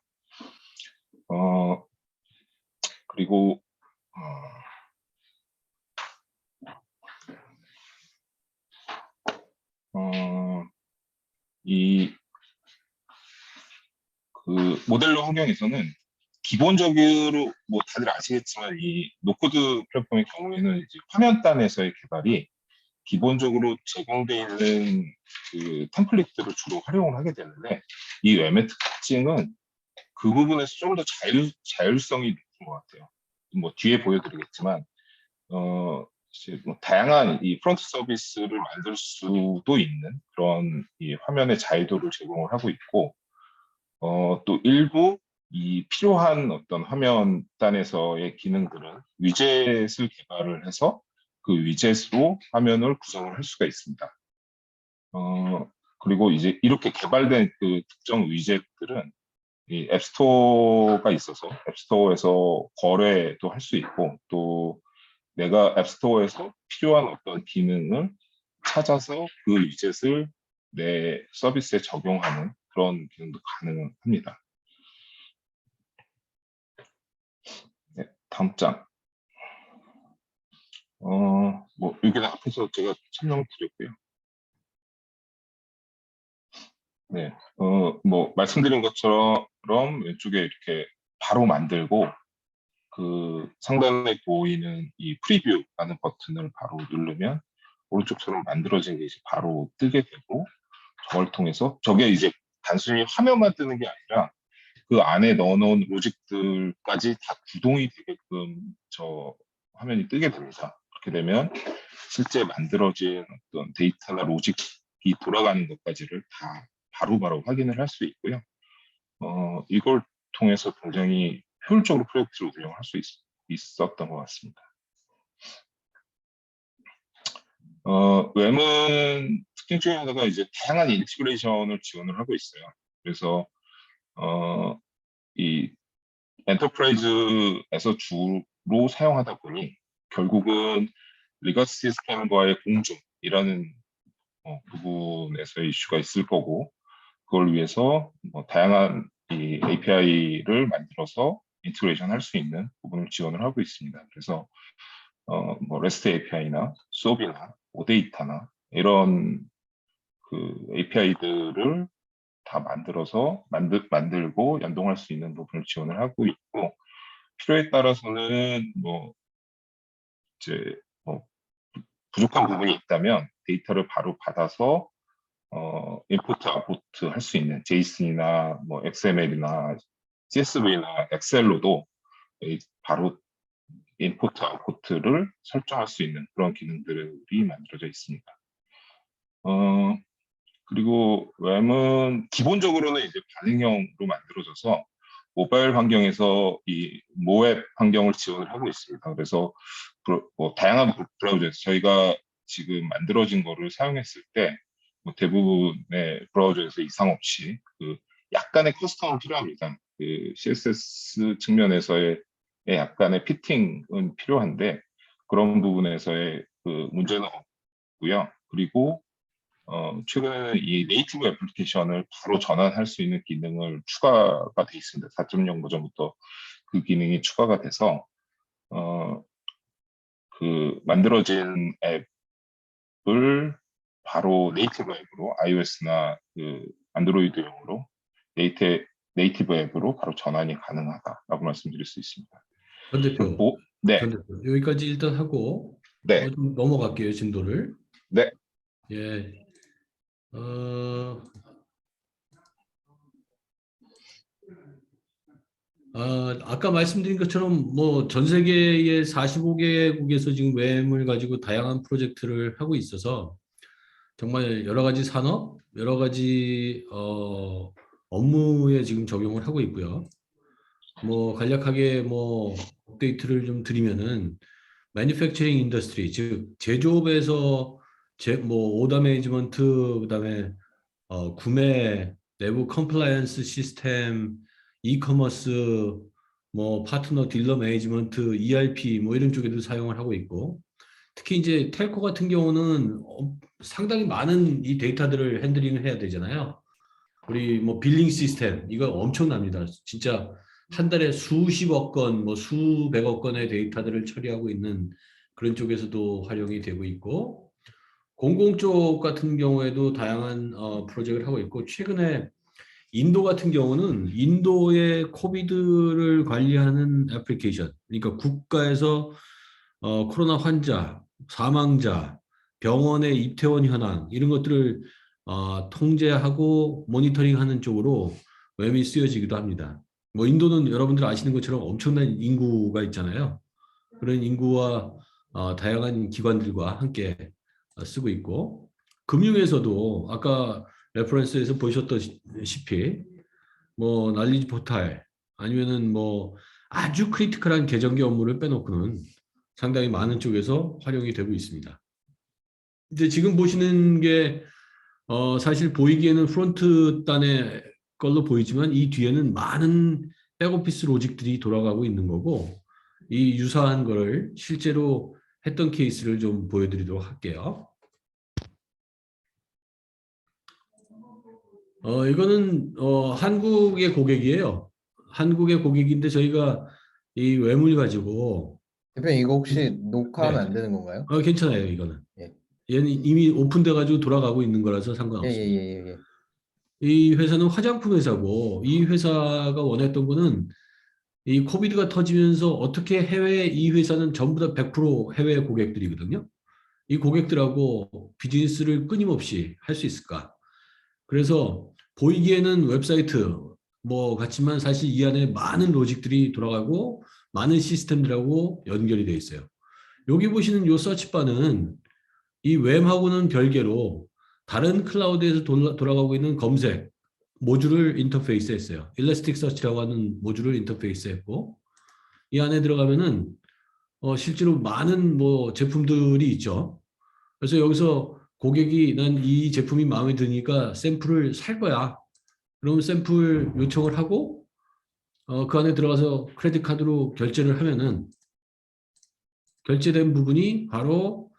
그리고 이 그 모델로 환경에서는 기본적으로 뭐 다들 아시겠지만 이 노코드 플랫폼의 경우에는 이제 화면단에서의 개발이 기본적으로 제공되어 있는 그 템플릿들을 주로 활용을 하게 되는데 이 웸의 특징은 그 부분에서 좀 더 자율성이 높은 것 같아요. 뭐 뒤에 보여드리겠지만 이제 뭐 다양한 이 프론트 서비스를 만들 수도 있는 그런 이 화면의 자유도를 제공을 하고 있고 또 일부 이 필요한 어떤 화면단에서의 기능들은 위젯을 개발을 해서 그 위젯으로 화면을 구성을 할 수가 있습니다. 그리고 이제 이렇게 개발된 그 특정 위젯들은 이 앱스토어가 있어서 앱스토어에서 거래도 할 수 있고 또 내가 앱스토어에서 필요한 어떤 기능을 찾아서 그 위젯을 내 서비스에 적용하는 그런 기능도 가능합니다. 네, 다음 장. 뭐 여기는 앞에서 제가 설명을 드렸고요. 네, 뭐 말씀드린 것처럼 왼쪽에 이렇게 바로 만들고 그 상단에 보이는 이 프리뷰라는 버튼을 바로 누르면 오른쪽처럼 만들어진 게 이제 바로 뜨게 되고 저걸 통해서 저게 이제 단순히 화면만 뜨는 게 아니라 그 안에 넣어놓은 로직들까지 다 구동이 되게끔 저 화면이 뜨게 됩니다. 그렇게 되면 실제 만들어진 어떤 데이터나 로직이 돌아가는 것까지를 다 바로바로 확인을 할 수 있고요. 이걸 통해서 굉장히 효율적으로 프로젝트를 운영할 수 있었던 것 같습니다. 웸은 특징 중에 하나가 이제 다양한 인티그레이션을 지원을 하고 있어요. 그래서 이 엔터프라이즈에서 주로 사용하다 보니 결국은 리거시 시스템과의 공존이라는 부분에서 이슈가 있을 거고, 그걸 위해서 뭐 다양한 이 API를 만들어서 인테그레이션 할 수 있는 부분을 지원을 하고 있습니다. 그래서 뭐 REST API나 수업이나 오데이타나 이런 그 API들을 다 만들어서 만들고 연동할 수 있는 부분을 지원을 하고 있고, 필요에 따라서는 뭐 이제 뭐 부족한 부분이 있다면 데이터를 바로 받아서 임포트 아웃포트 할 수 있는 JSON이나 뭐 XML이나 CSV나 엑셀로도 바로 임포트 아웃포트를 설정할 수 있는 그런 기능들이 만들어져 있습니다. 그리고 램은 기본적으로는 이제 반응형으로 만들어져서 모바일 환경에서 이 모웹 환경을 지원을 하고 있습니다. 그래서 뭐 다양한 브라우저에서 저희가 지금 만들어진 거를 사용했을 때 뭐 대부분의 브라우저에서 이상 없이 그 약간의 커스텀은 필요합니다. 그 CSS 측면에서의 약간의 피팅은 필요한데 그런 부분에서의 그 문제는 없고요. 그리고 최근에는 이 네이티브 애플리케이션을 바로 전환할 수 있는 기능을 추가가 돼 있습니다. 4.0 버전부터 그 기능이 추가가 돼서 그 만들어진 앱을 바로 네이티브 앱으로 iOS나 그 안드로이드용으로 네이티브 앱으로 바로 전환이 가능하다라고 말씀드릴 수 있습니다. 전 대표, 네, 전 대표 여기까지 일단 하고 네, 좀 넘어갈게요, 진도를. 네, 예. 아까 말씀드린 것처럼 뭐 전 세계의 45개국에서 지금 웹을 가지고 다양한 프로젝트를 하고 있어서 정말 여러 가지 산업, 여러 가지 업무에 지금 적용을 하고 있고요. 뭐 간략하게 뭐 업데이트를 좀 드리면은 매니팩처링 인더스트리, 즉 제조업에서 뭐 오더 매니지먼트, 그다음에 구매, 내부 컴플라이언스 시스템, 이커머스, 뭐 파트너 딜러 매니지먼트, ERP 뭐 이런 쪽에도 사용을 하고 있고, 특히 이제 텔코 같은 경우는 상당히 많은 이 데이터들을 핸들링을 해야 되잖아요. 우리 뭐 빌링 시스템 이거 엄청납니다. 진짜 한 달에 수십억 건, 뭐 수백억 건의 데이터들을 처리하고 있는 그런 쪽에서도 활용이 되고 있고, 공공 쪽 같은 경우에도 다양한 프로젝트를 하고 있고, 최근에 인도 같은 경우는 인도의 코비드를 관리하는 애플리케이션, 그러니까 국가에서 코로나 환자, 사망자, 병원의 입퇴원 현황 이런 것들을 통제하고 모니터링하는 쪽으로 웹이 쓰여지기도 합니다. 뭐 인도는 여러분들 아시는 것처럼 엄청난 인구가 있잖아요. 그런 인구와 다양한 기관들과 함께 쓰고 있고, 금융에서도 아까 레퍼런스에서 보셨다시피 뭐 난리지 포탈 아니면은 뭐 아주 크리티컬한 계정기 업무를 빼놓고는 상당히 많은 쪽에서 활용이 되고 있습니다. 이제 지금 보시는 게 사실 보이기에는 프론트 단의 걸로 보이지만 이 뒤에는 많은 백오피스 로직들이 돌아가고 있는 거고, 이 유사한 거를 실제로 했던 케이스를 좀 보여드리도록 할게요. 이거는 한국의 고객이에요. 한국의 고객인데 저희가 이 외물 가지고 대표님 이거 혹시 녹화하면 네, 안 되는 건가요? 괜찮아요. 이거는 예. 얘는 이미 오픈돼 가지고 돌아가고 있는 거라서 예, 예, 상관없습니다. 예, 예, 예. 이 회사는 화장품 회사고, 이 회사가 원했던 거는 이 코비드가 터지면서 어떻게 해외, 이 회사는 전부 다 100% 해외 고객들이거든요. 이 고객들하고 비즈니스를 끊임없이 할 수 있을까? 그래서 보이기에는 웹사이트 뭐 같지만 사실 이 안에 많은 로직들이 돌아가고 많은 시스템들하고 연결이 되어 있어요. 여기 보시는 이 서치바는 이 웹하고는 별개로 다른 클라우드에서 돌아가고 있는 검색 모듈을 인터페이스 했어요. 일라스틱 서치라고 하는 모듈을 인터페이스 했고, 이 안에 들어가면은 실제로 많은 뭐 제품들이 있죠. 그래서 여기서 고객이 난 이 제품이 마음에 드니까 샘플을 살 거야. 그러면 샘플 요청을 하고 그 안에 들어가서 크레딧 카드로 결제를 하면은 결제된 부분이 바로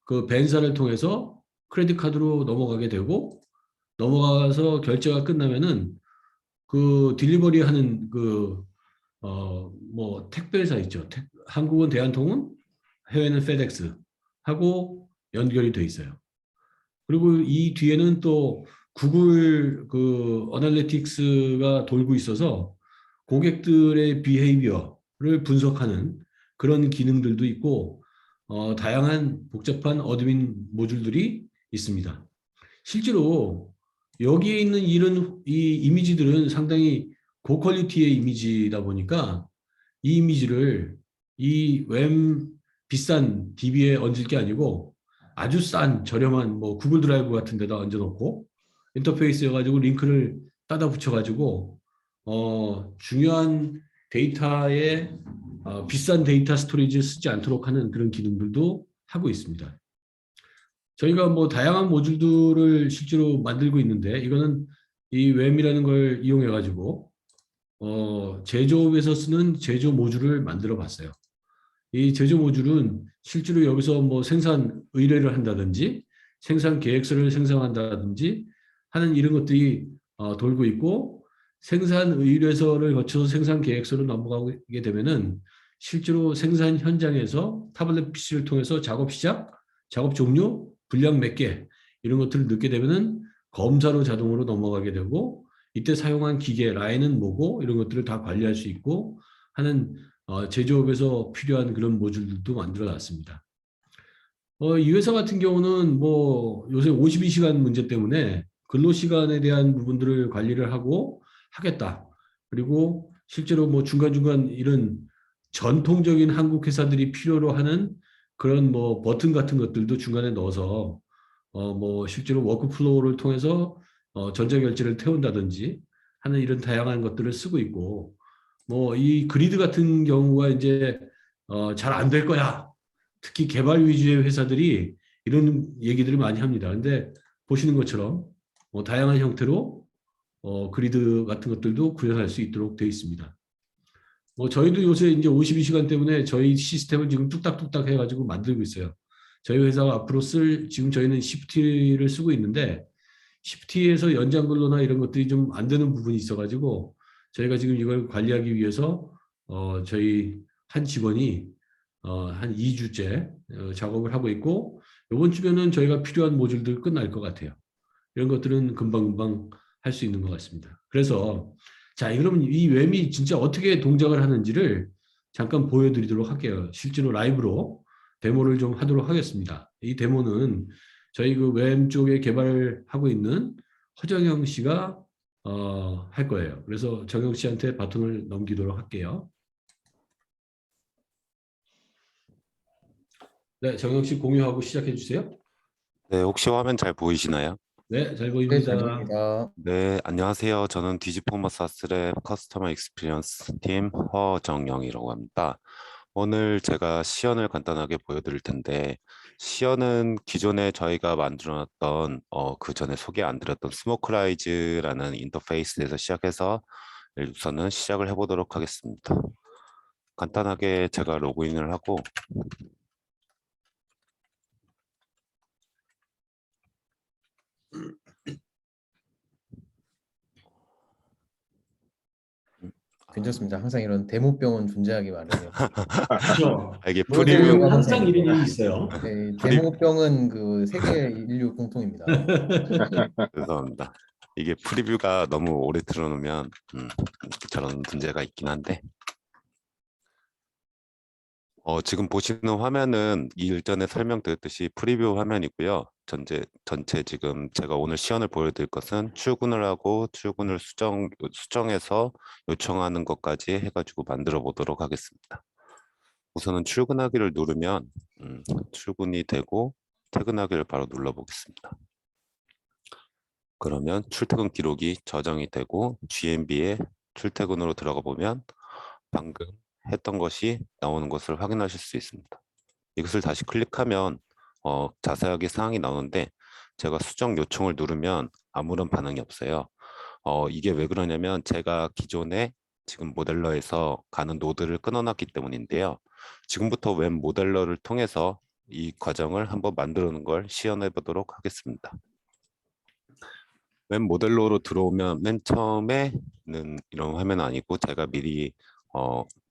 그 벤사를 통해서 크레딧 카드로 넘어가게 되고 넘어가서 결제가 끝나면은 그 딜리버리 하는 뭐 택배사 있죠. 한국은 대한통운, 해외는 페덱스 하고 연결이 돼 있어요. 그리고 이 뒤에는 또 구글 그 어널리틱스가 돌고 있어서 고객들의 비헤이비어를 분석하는 그런 기능들도 있고 다양한 복잡한 어드민 모듈들이 있습니다. 실제로 여기에 있는 이 이미지들은 상당히 고퀄리티의 이미지다 보니까 이 이미지를 이 웹 비싼 DB에 얹을 게 아니고 아주 싼 저렴한 뭐 구글 드라이브 같은 데다 얹어놓고 인터페이스 해가지고 링크를 따다 붙여가지고 중요한 데이터에 비싼 데이터 스토리지 쓰지 않도록 하는 그런 기능들도 하고 있습니다. 저희가 뭐 다양한 모듈들을 실제로 만들고 있는데 이거는 이 웹이라는 걸 이용해 가지고 제조업에서 쓰는 제조 모듈을 만들어 봤어요. 이 제조 모듈은 실제로 여기서 뭐 생산 의뢰를 한다든지 생산 계획서를 생성한다든지 하는 이런 것들이 돌고 있고 생산 의뢰서를 거쳐서 생산 계획서로 넘어가게 되면은 실제로 생산 현장에서 타블렛 PC를 통해서 작업 시작, 작업 종료, 분량 몇 개 이런 것들을 넣게 되면은 검사로 자동으로 넘어가게 되고 이때 사용한 기계 라인은 뭐고 이런 것들을 다 관리할 수 있고 하는 제조업에서 필요한 그런 모듈들도 만들어 놨습니다. 이 회사 같은 경우는 뭐 요새 52시간 문제 때문에 근로시간에 대한 부분들을 관리를 하고 하겠다. 그리고 실제로 뭐 중간중간 이런 전통적인 한국 회사들이 필요로 하는 그런 뭐 버튼 같은 것들도 중간에 넣어서 뭐 실제로 워크플로우를 통해서 전자결제를 태운다든지 하는 이런 다양한 것들을 쓰고 있고 뭐 이 그리드 같은 경우가 이제 잘 안 될 거야. 특히 개발 위주의 회사들이 이런 얘기들을 많이 합니다. 근데 보시는 것처럼 다양한 형태로 그리드 같은 것들도 구현할 수 있도록 되어 있습니다. 뭐 저희도 요새 이제 52시간 때문에 저희 시스템을 지금 뚝딱뚝딱 해가지고 만들고 있어요. 저희 회사가 앞으로 지금 저희는 시프트를 쓰고 있는데 시프트에서 연장 근로나 이런 것들이 좀 안 되는 부분이 있어가지고 저희가 지금 이걸 관리하기 위해서 저희 한 직원이 한 2주째 작업을 하고 있고 이번 주면은 저희가 필요한 모듈들 끝날 것 같아요. 이런 것들은 금방금방 할 수 있는 것 같습니다. 그래서 자, 그러면 이 웹이 진짜 어떻게 동작을 하는지를 잠깐 보여드리도록 할게요. 실제로 라이브로 데모를 좀 하도록 하겠습니다. 이 데모는 저희 그 웹 쪽에 개발을 하고 있는 허정영 씨가 할 거예요. 그래서 정영 씨한테 바톤을 넘기도록 할게요. 네, 정영 씨 공유하고 시작해 주세요. 네, 혹시 화면 잘 보이시나요? 네, 잘 네, 잘 보입니다. 보입니다. 네, 안녕하세요. 저는 디지포머스 아스랩 커스터머 익스피리언스 팀 허정영이라고 합니다. 오늘 제가 시연을 간단하게 보여드릴 텐데 시연은 기존에 저희가 만들어놨던 그 전에 소개 안 드렸던 스모크라이즈라는 인터페이스에서 시작해서 우선은 시작을 해보도록 하겠습니다. 간단하게 제가 로그인을 하고 괜찮습니다. 항상 이런 데모병은 존재하기 마련이에요. 그렇죠. 이게 뭐, 프리뷰 네, 항상 이런 일이 있어요. 네, 데모병은 그 세계 인류 공통입니다. 죄송합니다. 이게 프리뷰가 너무 오래 틀어놓으면 저런 문제가 있긴 한데 지금 보시는 화면은 이 일전에 설명드렸듯이 프리뷰 화면이고요. 전체 지금 제가 오늘 시연을 보여드릴 것은 출근을 하고 출근을 수정해서 요청하는 것까지 해가지고 만들어 보도록 하겠습니다. 우선은 출근하기를 누르면 출근이 되고 퇴근하기를 바로 눌러보겠습니다. 그러면 출퇴근 기록이 저장이 되고 GMB에 출퇴근으로 들어가 보면 방금 했던 것이 나오는 것을 확인하실 수 있습니다. 이것을 다시 클릭하면 자세하게 사항이 나오는데 제가 수정 요청을 누르면 아무런 반응이 없어요. 이게 왜 그러냐면 제가 기존에 지금 모델러에서 가는 노드를 끊어놨기 때문인데요. 지금부터 웹 모델러를 통해서 이 과정을 한번 만드는 걸 시연해 보도록 하겠습니다. 웹 모델러로 들어오면 맨 처음에는 이런 화면은 아니고 제가 미리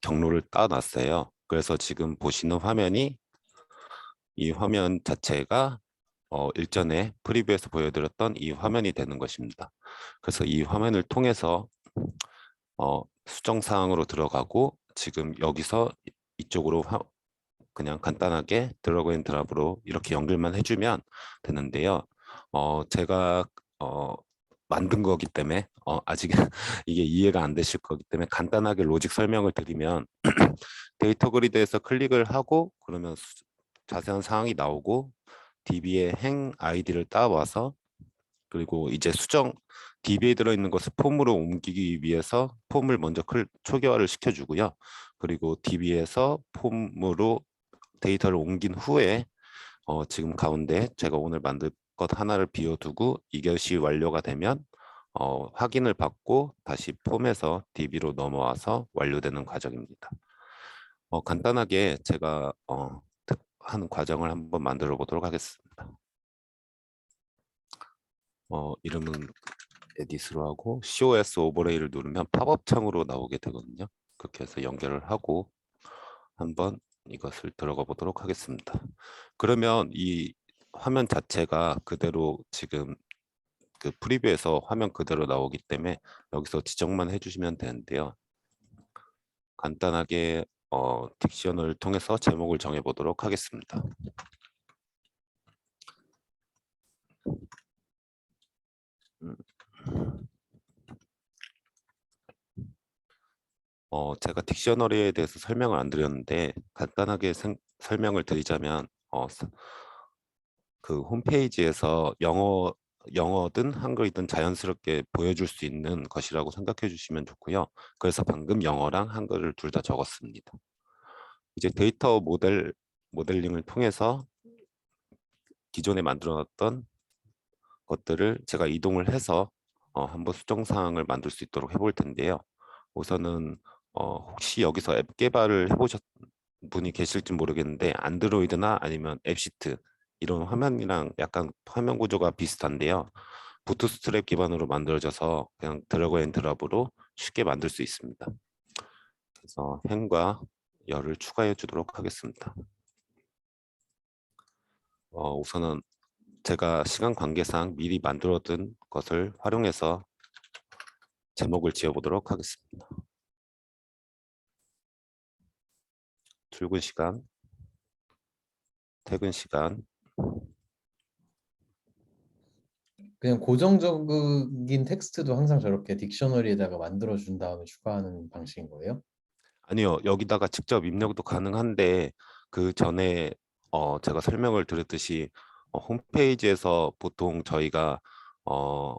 경로를 따놨어요. 그래서 지금 보시는 화면이 이 화면 자체가 일전에 프리뷰에서 보여드렸던 이 화면이 되는 것입니다. 그래서 이 화면을 통해서 수정 사항으로 들어가고 지금 여기서 이쪽으로 그냥 간단하게 드래그 앤 드랍으로 이렇게 연결만 해주면 되는데요. 제가 만든 거기 때문에 아직 이게 이해가 안 되실 거기 때문에 간단하게 로직 설명을 드리면 데이터 그리드에서 클릭을 하고 그러면 자세한 사항이 나오고 DB의 행 아이디를 따와서 그리고 이제 수정 DB에 들어있는 것을 폼으로 옮기기 위해서 폼을 먼저 초기화를 시켜주고요. 그리고 DB에서 폼으로 데이터를 옮긴 후에 지금 가운데 제가 오늘 만들 것 하나를 비워두고 이것이 완료가 되면 확인을 받고 다시 폼에서 DB로 넘어와서 완료되는 과정입니다. 간단하게 제가 하는 과정을 한번 만들어 보도록 하겠습니다. 이름은 에디스로 하고 COS 오버레이를 누르면 팝업 창으로 나오게 되거든요. 그렇게 해서 연결을 하고 한번 이것을 들어가 보도록 하겠습니다. 그러면 이 화면 자체가 그대로 지금 그 프리뷰에서 화면 그대로 나오기 때문에 여기서 지정만 해주시면 되는데요. 간단하게 딕션을 통해서 제목을 정해 보도록 하겠습니다. 제가 딕셔너리에 대해서 설명을 안 드렸는데 간단하게 설명을 드리자면 그 홈페이지에서 영어든 한글이든 자연스럽게 보여줄 수 있는 것이라고 생각해 주시면 좋고요. 그래서 방금 영어랑 한글을 둘 다 적었습니다. 이제 데이터 모델링을 통해서 기존에 만들어놨던 것들을 제가 이동을 해서 한번 수정 사항을 만들 수 있도록 해볼 텐데요. 우선은 혹시 여기서 앱 개발을 해보셨 분이 계실지 모르겠는데 안드로이드나 아니면 앱시트 이런 화면이랑 약간 화면 구조가 비슷한데요. 부트스트랩 기반으로 만들어져서 그냥 드래그 앤 드랍으로 쉽게 만들 수 있습니다. 그래서 행과 열을 추가해 주도록 하겠습니다. 우선은 제가 시간 관계상 미리 만들어둔 것을 활용해서 제목을 지어보도록 하겠습니다. 출근 시간, 퇴근 시간, 그냥 고정적인 텍스트도 항상 저렇게 딕셔너리에다가 만들어 준 다음에 추가하는 방식인 거예요? 아니요, 여기다가 직접 입력도 가능한데 그 전에 제가 설명을 드렸듯이 홈페이지에서 보통 저희가 어,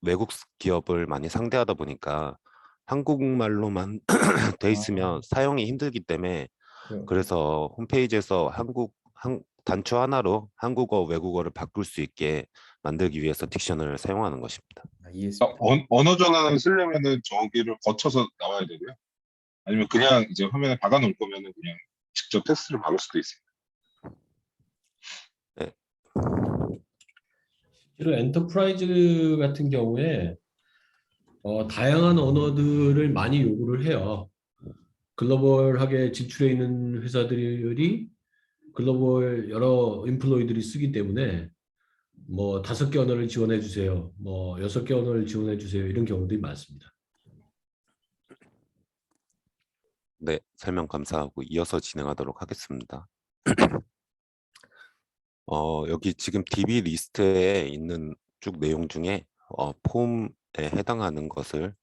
외국 기업을 많이 상대하다 보니까 한국말로만 돼 있으면 아, 사용이 힘들기 때문에 그, 그래서 홈페이지에서 단추 하나로 한국어, 외국어를 바꿀 수 있게 만들기 위해서 딕션을 사용하는 것입니다. 이해했습니다. 언어 전환을 쓰려면은 저기를 거쳐서 나와야 되고요. 아니면 그냥 이제 화면에 박아놓을 거면은 그냥 직접 텍스트를 박을 수도 있어요. 네, 실은 엔터프라이즈 같은 경우에 다양한 언어들을 많이 요구를 해요. 글로벌하게 진출해 있는 회사들이 글로벌 여러 인플로이들이 쓰기 때문에 뭐 5개 언어를 지원해 주세요. 뭐 6개 언어를 지원해 주세요. 이런 경우들이 많습니다. 네, 설명 감사하고 이어서 진행하도록 하겠습니다. 여기 지금 DB 리스트에 있는 쭉 내용 중에 폼에 해당하는 것을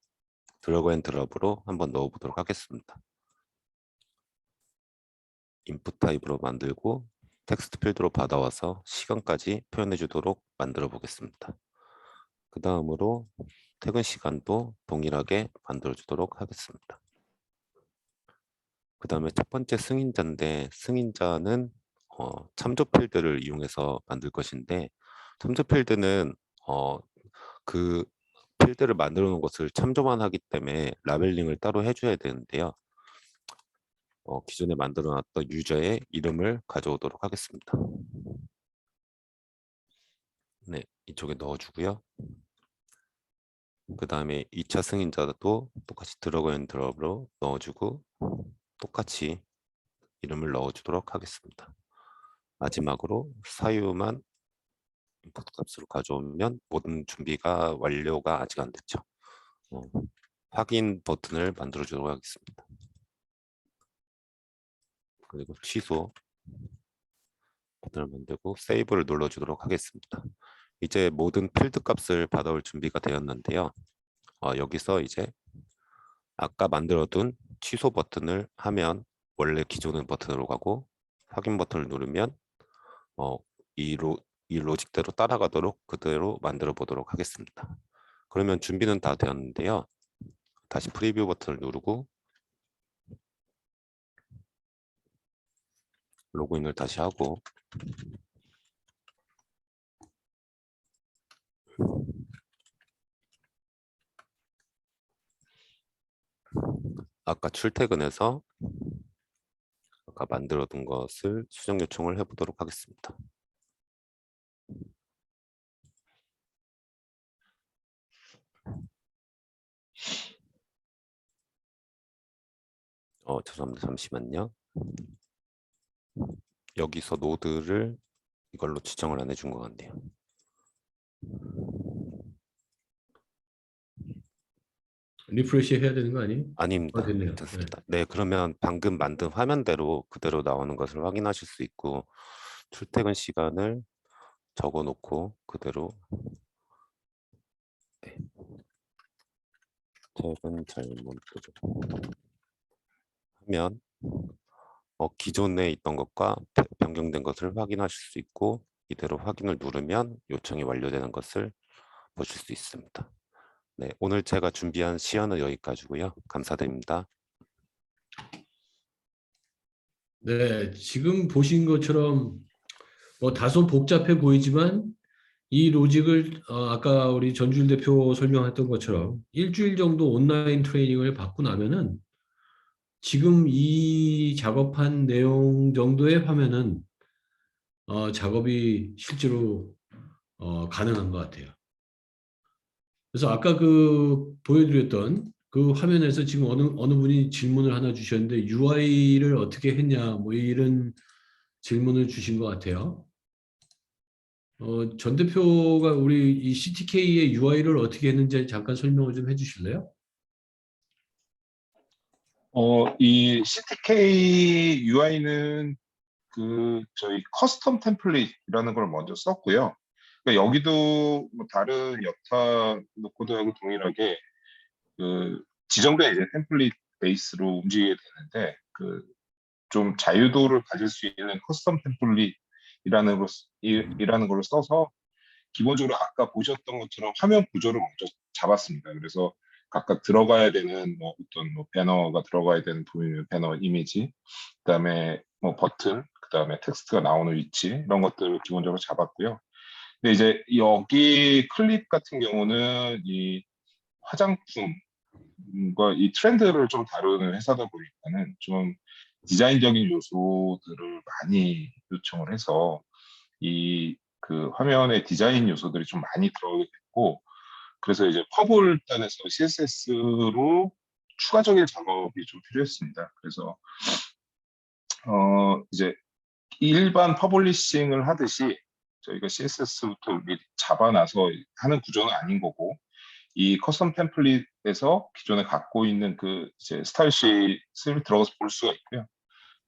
드래그 앤 드랍으로 한번 넣어보도록 하겠습니다. 인풋 타입으로 만들고 텍스트 필드로 받아와서 시간까지 표현해 주도록 만들어 보겠습니다. 그 다음으로 퇴근 시간도 동일하게 만들어 주도록 하겠습니다. 그 다음에 첫 번째 승인자인데 승인자는 참조 필드를 이용해서 만들 것인데 참조 필드는 그 필드를 만들어 놓은 것을 참조만 하기 때문에 라벨링을 따로 해줘야 되는데요. 기존에 만들어 놨던 유저의 이름을 가져오도록 하겠습니다. 네, 이쪽에 넣어주고요. 그 다음에 2차 승인자도 똑같이 드래그 앤 드롭으로 넣어주고 똑같이 이름을 넣어주도록 하겠습니다. 마지막으로 사유만 인풋 값으로 가져오면 모든 준비가 완료가 아직 안 됐죠. 확인 버튼을 만들어 주도록 하겠습니다. 그리고 취소 버튼을 만들고 세이브를 눌러주도록 하겠습니다. 이제 모든 필드 값을 받아올 준비가 되었는데요. 여기서 이제 아까 만들어둔 취소 버튼을 하면 원래 기존의 버튼으로 가고 확인 버튼을 누르면 이 로직대로 따라가도록 그대로 만들어 보도록 하겠습니다. 그러면 준비는 다 되었는데요. 다시 프리뷰 버튼을 누르고 로그인을 다시 하고 아까 출퇴근해서 아까 만들어둔 것을 수정 요청을 해보도록 하겠습니다. 죄송합니다. 잠시만요. 여기서 노드를 이걸로 지정을 안 해준 것 같네요. 리프레시 해야 되는 거 아니에요? 아닙니다. 됐네요. 됐습니다. 네, 그러면 방금 만든 화면대로 그대로 나오는 것을 확인하실 수 있고 출퇴근 시간을 적어 놓고 그대로 네. 퇴근 잘못으로 하면 기존에 있던 것과 변경된 것을 확인하실 수 있고 이대로 확인을 누르면 요청이 완료되는 것을 보실 수 있습니다. 네, 오늘 제가 준비한 시연은 여기까지고요. 감사드립니다. 네, 지금 보신 것처럼 다소 복잡해 보이지만 이 로직을 아까 우리 전주일 대표 설명했던 것처럼 일주일 정도 온라인 트레이닝을 받고 나면은 지금 이 작업한 내용 정도의 화면은 작업이 실제로 가능한 것 같아요. 그래서 아까 그 보여드렸던 그 화면에서 지금 어느 분이 질문을 하나 주셨는데 UI를 어떻게 했냐 뭐 이런 질문을 주신 것 같아요. 전 대표가 우리 이 CTK의 UI를 어떻게 했는지 잠깐 설명을 좀 해주실래요? 이 CTK UI는 저희 커스텀 템플릿이라는 걸 먼저 썼고요. 그러니까 여기도 뭐 다른 여타 노코드하고 동일하게 지정된 이제 템플릿 베이스로 움직이게 되는데 좀 자유도를 가질 수 있는 커스텀 템플릿이라는 걸로 써서 기본적으로 아까 보셨던 것처럼 화면 구조를 먼저 잡았습니다. 그래서 각각 들어가야 되는 어떤 배너가 들어가야 되는 부분, 배너 이미지, 그다음에 버튼, 그다음에 텍스트가 나오는 위치 이런 것들을 기본적으로 잡았고요. 근데 이제 여기 클립 같은 경우는 이 화장품과 이 트렌드를 좀 다루는 회사다 보니까는 좀 디자인적인 요소들을 많이 요청을 해서 화면의 디자인 요소들이 좀 많이 들어가게 됐고, 그래서 이제 퍼블단에서 CSS로 추가적인 작업이 좀 필요했습니다. 그래서 이제 일반 퍼블리싱을 하듯이 저희가 CSS부터 미리 잡아놔서 하는 구조는 아닌 거고, 이 커스텀 템플릿에서 기존에 갖고 있는 이제 스타일 쉿을 들어가서 볼 수가 있고요.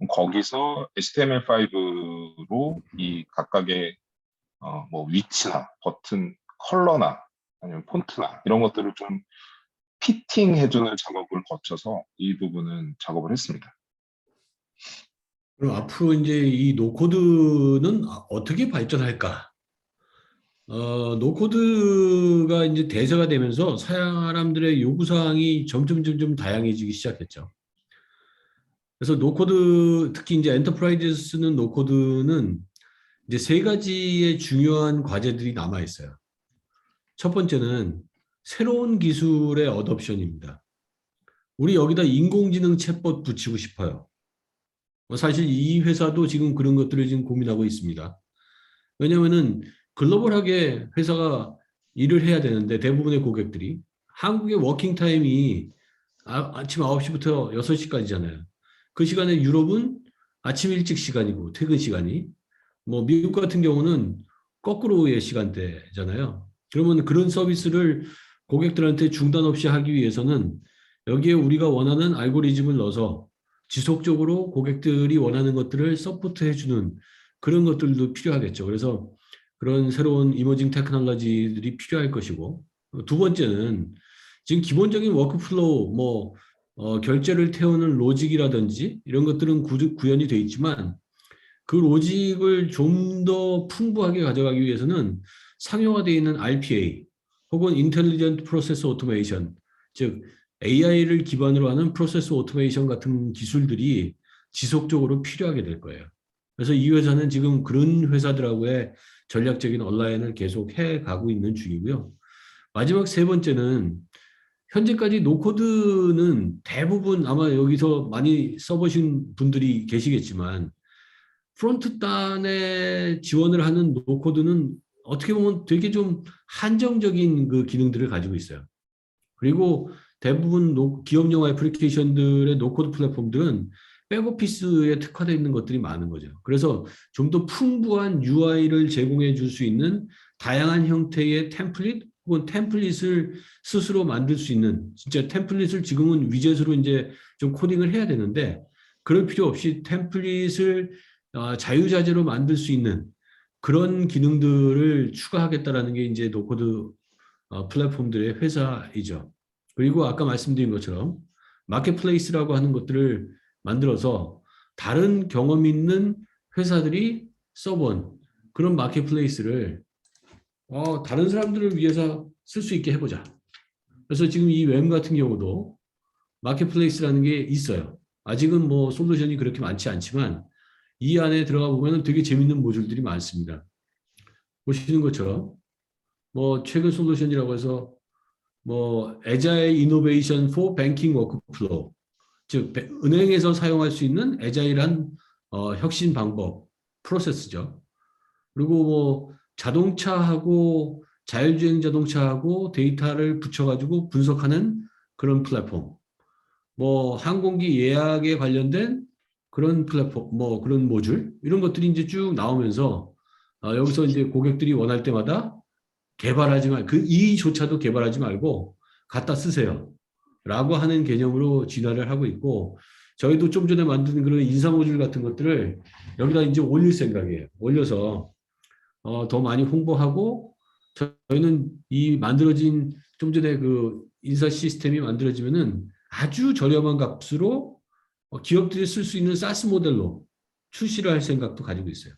거기서 HTML5로 이 각각의 위치나 버튼 컬러나 아니면 폰트나 이런 것들을 좀 피팅해주는 작업을 거쳐서 이 부분은 작업을 했습니다. 그럼 앞으로 이제 이 노코드는 어떻게 발전할까? 노코드가 이제 대세가 되면서 사람들의 요구사항이 점점 다양해지기 시작했죠. 그래서 노코드, 특히 이제 엔터프라이즈에서 쓰는 노코드는 이제 세 가지의 중요한 과제들이 남아 있어요. 첫 번째는 새로운 기술의 어댑션입니다. 우리 여기다 인공지능 챗봇 붙이고 싶어요. 사실 이 회사도 지금 그런 것들을 지금 고민하고 있습니다. 왜냐하면은 글로벌하게 회사가 일을 해야 되는데 대부분의 고객들이 한국의 워킹 타임이 아침 9시부터 6시까지잖아요. 그 시간에 유럽은 아침 일찍 시간이고 퇴근 시간이 뭐 미국 같은 경우는 거꾸로의 시간대잖아요. 그러면 그런 서비스를 고객들한테 중단 없이 하기 위해서는 여기에 우리가 원하는 알고리즘을 넣어서 지속적으로 고객들이 원하는 것들을 서포트해주는 그런 것들도 필요하겠죠. 그래서 그런 새로운 이머징 테크놀로지들이 필요할 것이고, 두 번째는 지금 기본적인 워크플로우, 결제를 태우는 로직이라든지 이런 것들은 구현이 돼 있지만 그 로직을 좀 더 풍부하게 가져가기 위해서는 상용화되어 있는 RPA 혹은 인텔리전트 프로세스 오토메이션, 즉 AI를 기반으로 하는 프로세스 오토메이션 같은 기술들이 지속적으로 필요하게 될 거예요. 그래서 이 회사는 지금 그런 회사들하고의 전략적인 얼라인을 계속 해가고 있는 중이고요. 마지막 세 번째는 현재까지 노코드는 대부분 아마 여기서 많이 써보신 분들이 계시겠지만 프론트 단에 지원을 하는 노코드는 어떻게 보면 되게 좀 한정적인 그 기능들을 가지고 있어요. 그리고 대부분 기업용 애플리케이션들의 노코드 플랫폼들은 백오피스에 특화되어 있는 것들이 많은 거죠. 그래서 좀 더 풍부한 UI를 제공해 줄 수 있는 다양한 형태의 템플릿 혹은 템플릿을 스스로 만들 수 있는, 진짜 템플릿을 지금은 위젯으로 이제 좀 코딩을 해야 되는데 그럴 필요 없이 템플릿을 자유자재로 만들 수 있는 그런 기능들을 추가하겠다라는 게 이제 노코드 플랫폼들의 회사이죠. 그리고 아까 말씀드린 것처럼 마켓플레이스라고 하는 것들을 만들어서 다른 경험 있는 회사들이 써본 그런 마켓플레이스를 다른 사람들을 위해서 쓸 수 있게 해보자. 그래서 지금 이 웹 같은 경우도 마켓플레이스라는 게 있어요. 아직은 뭐 솔루션이 그렇게 많지 않지만 이 안에 들어가 보면 되게 재밌는 모듈들이 많습니다. 보시는 것처럼 뭐 최근 솔루션이라고 해서 뭐 Agile Innovation for Banking Workflow, 즉 은행에서 사용할 수 있는 애자일한 혁신 방법, 프로세스죠. 그리고 뭐 자동차하고 자율주행 자동차하고 데이터를 붙여가지고 분석하는 그런 플랫폼, 뭐 항공기 예약에 관련된 그런 플랫폼, 뭐 그런 모듈 이런 것들이 이제 쭉 나오면서 여기서 이제 고객들이 원할 때마다 개발하지 말, 그 이조차도 개발하지 말고 갖다 쓰세요. 라고 하는 개념으로 진화를 하고 있고, 저희도 좀 전에 만든 그런 인사 모듈 같은 것들을 여기다 이제 올릴 생각이에요. 올려서 더 많이 홍보하고, 저희는 이 만들어진 좀 전에 그 인사 시스템이 만들어지면은 아주 저렴한 값으로 기업들이 쓸 수 있는 사스 모델로 출시를 할 생각도 가지고 있어요.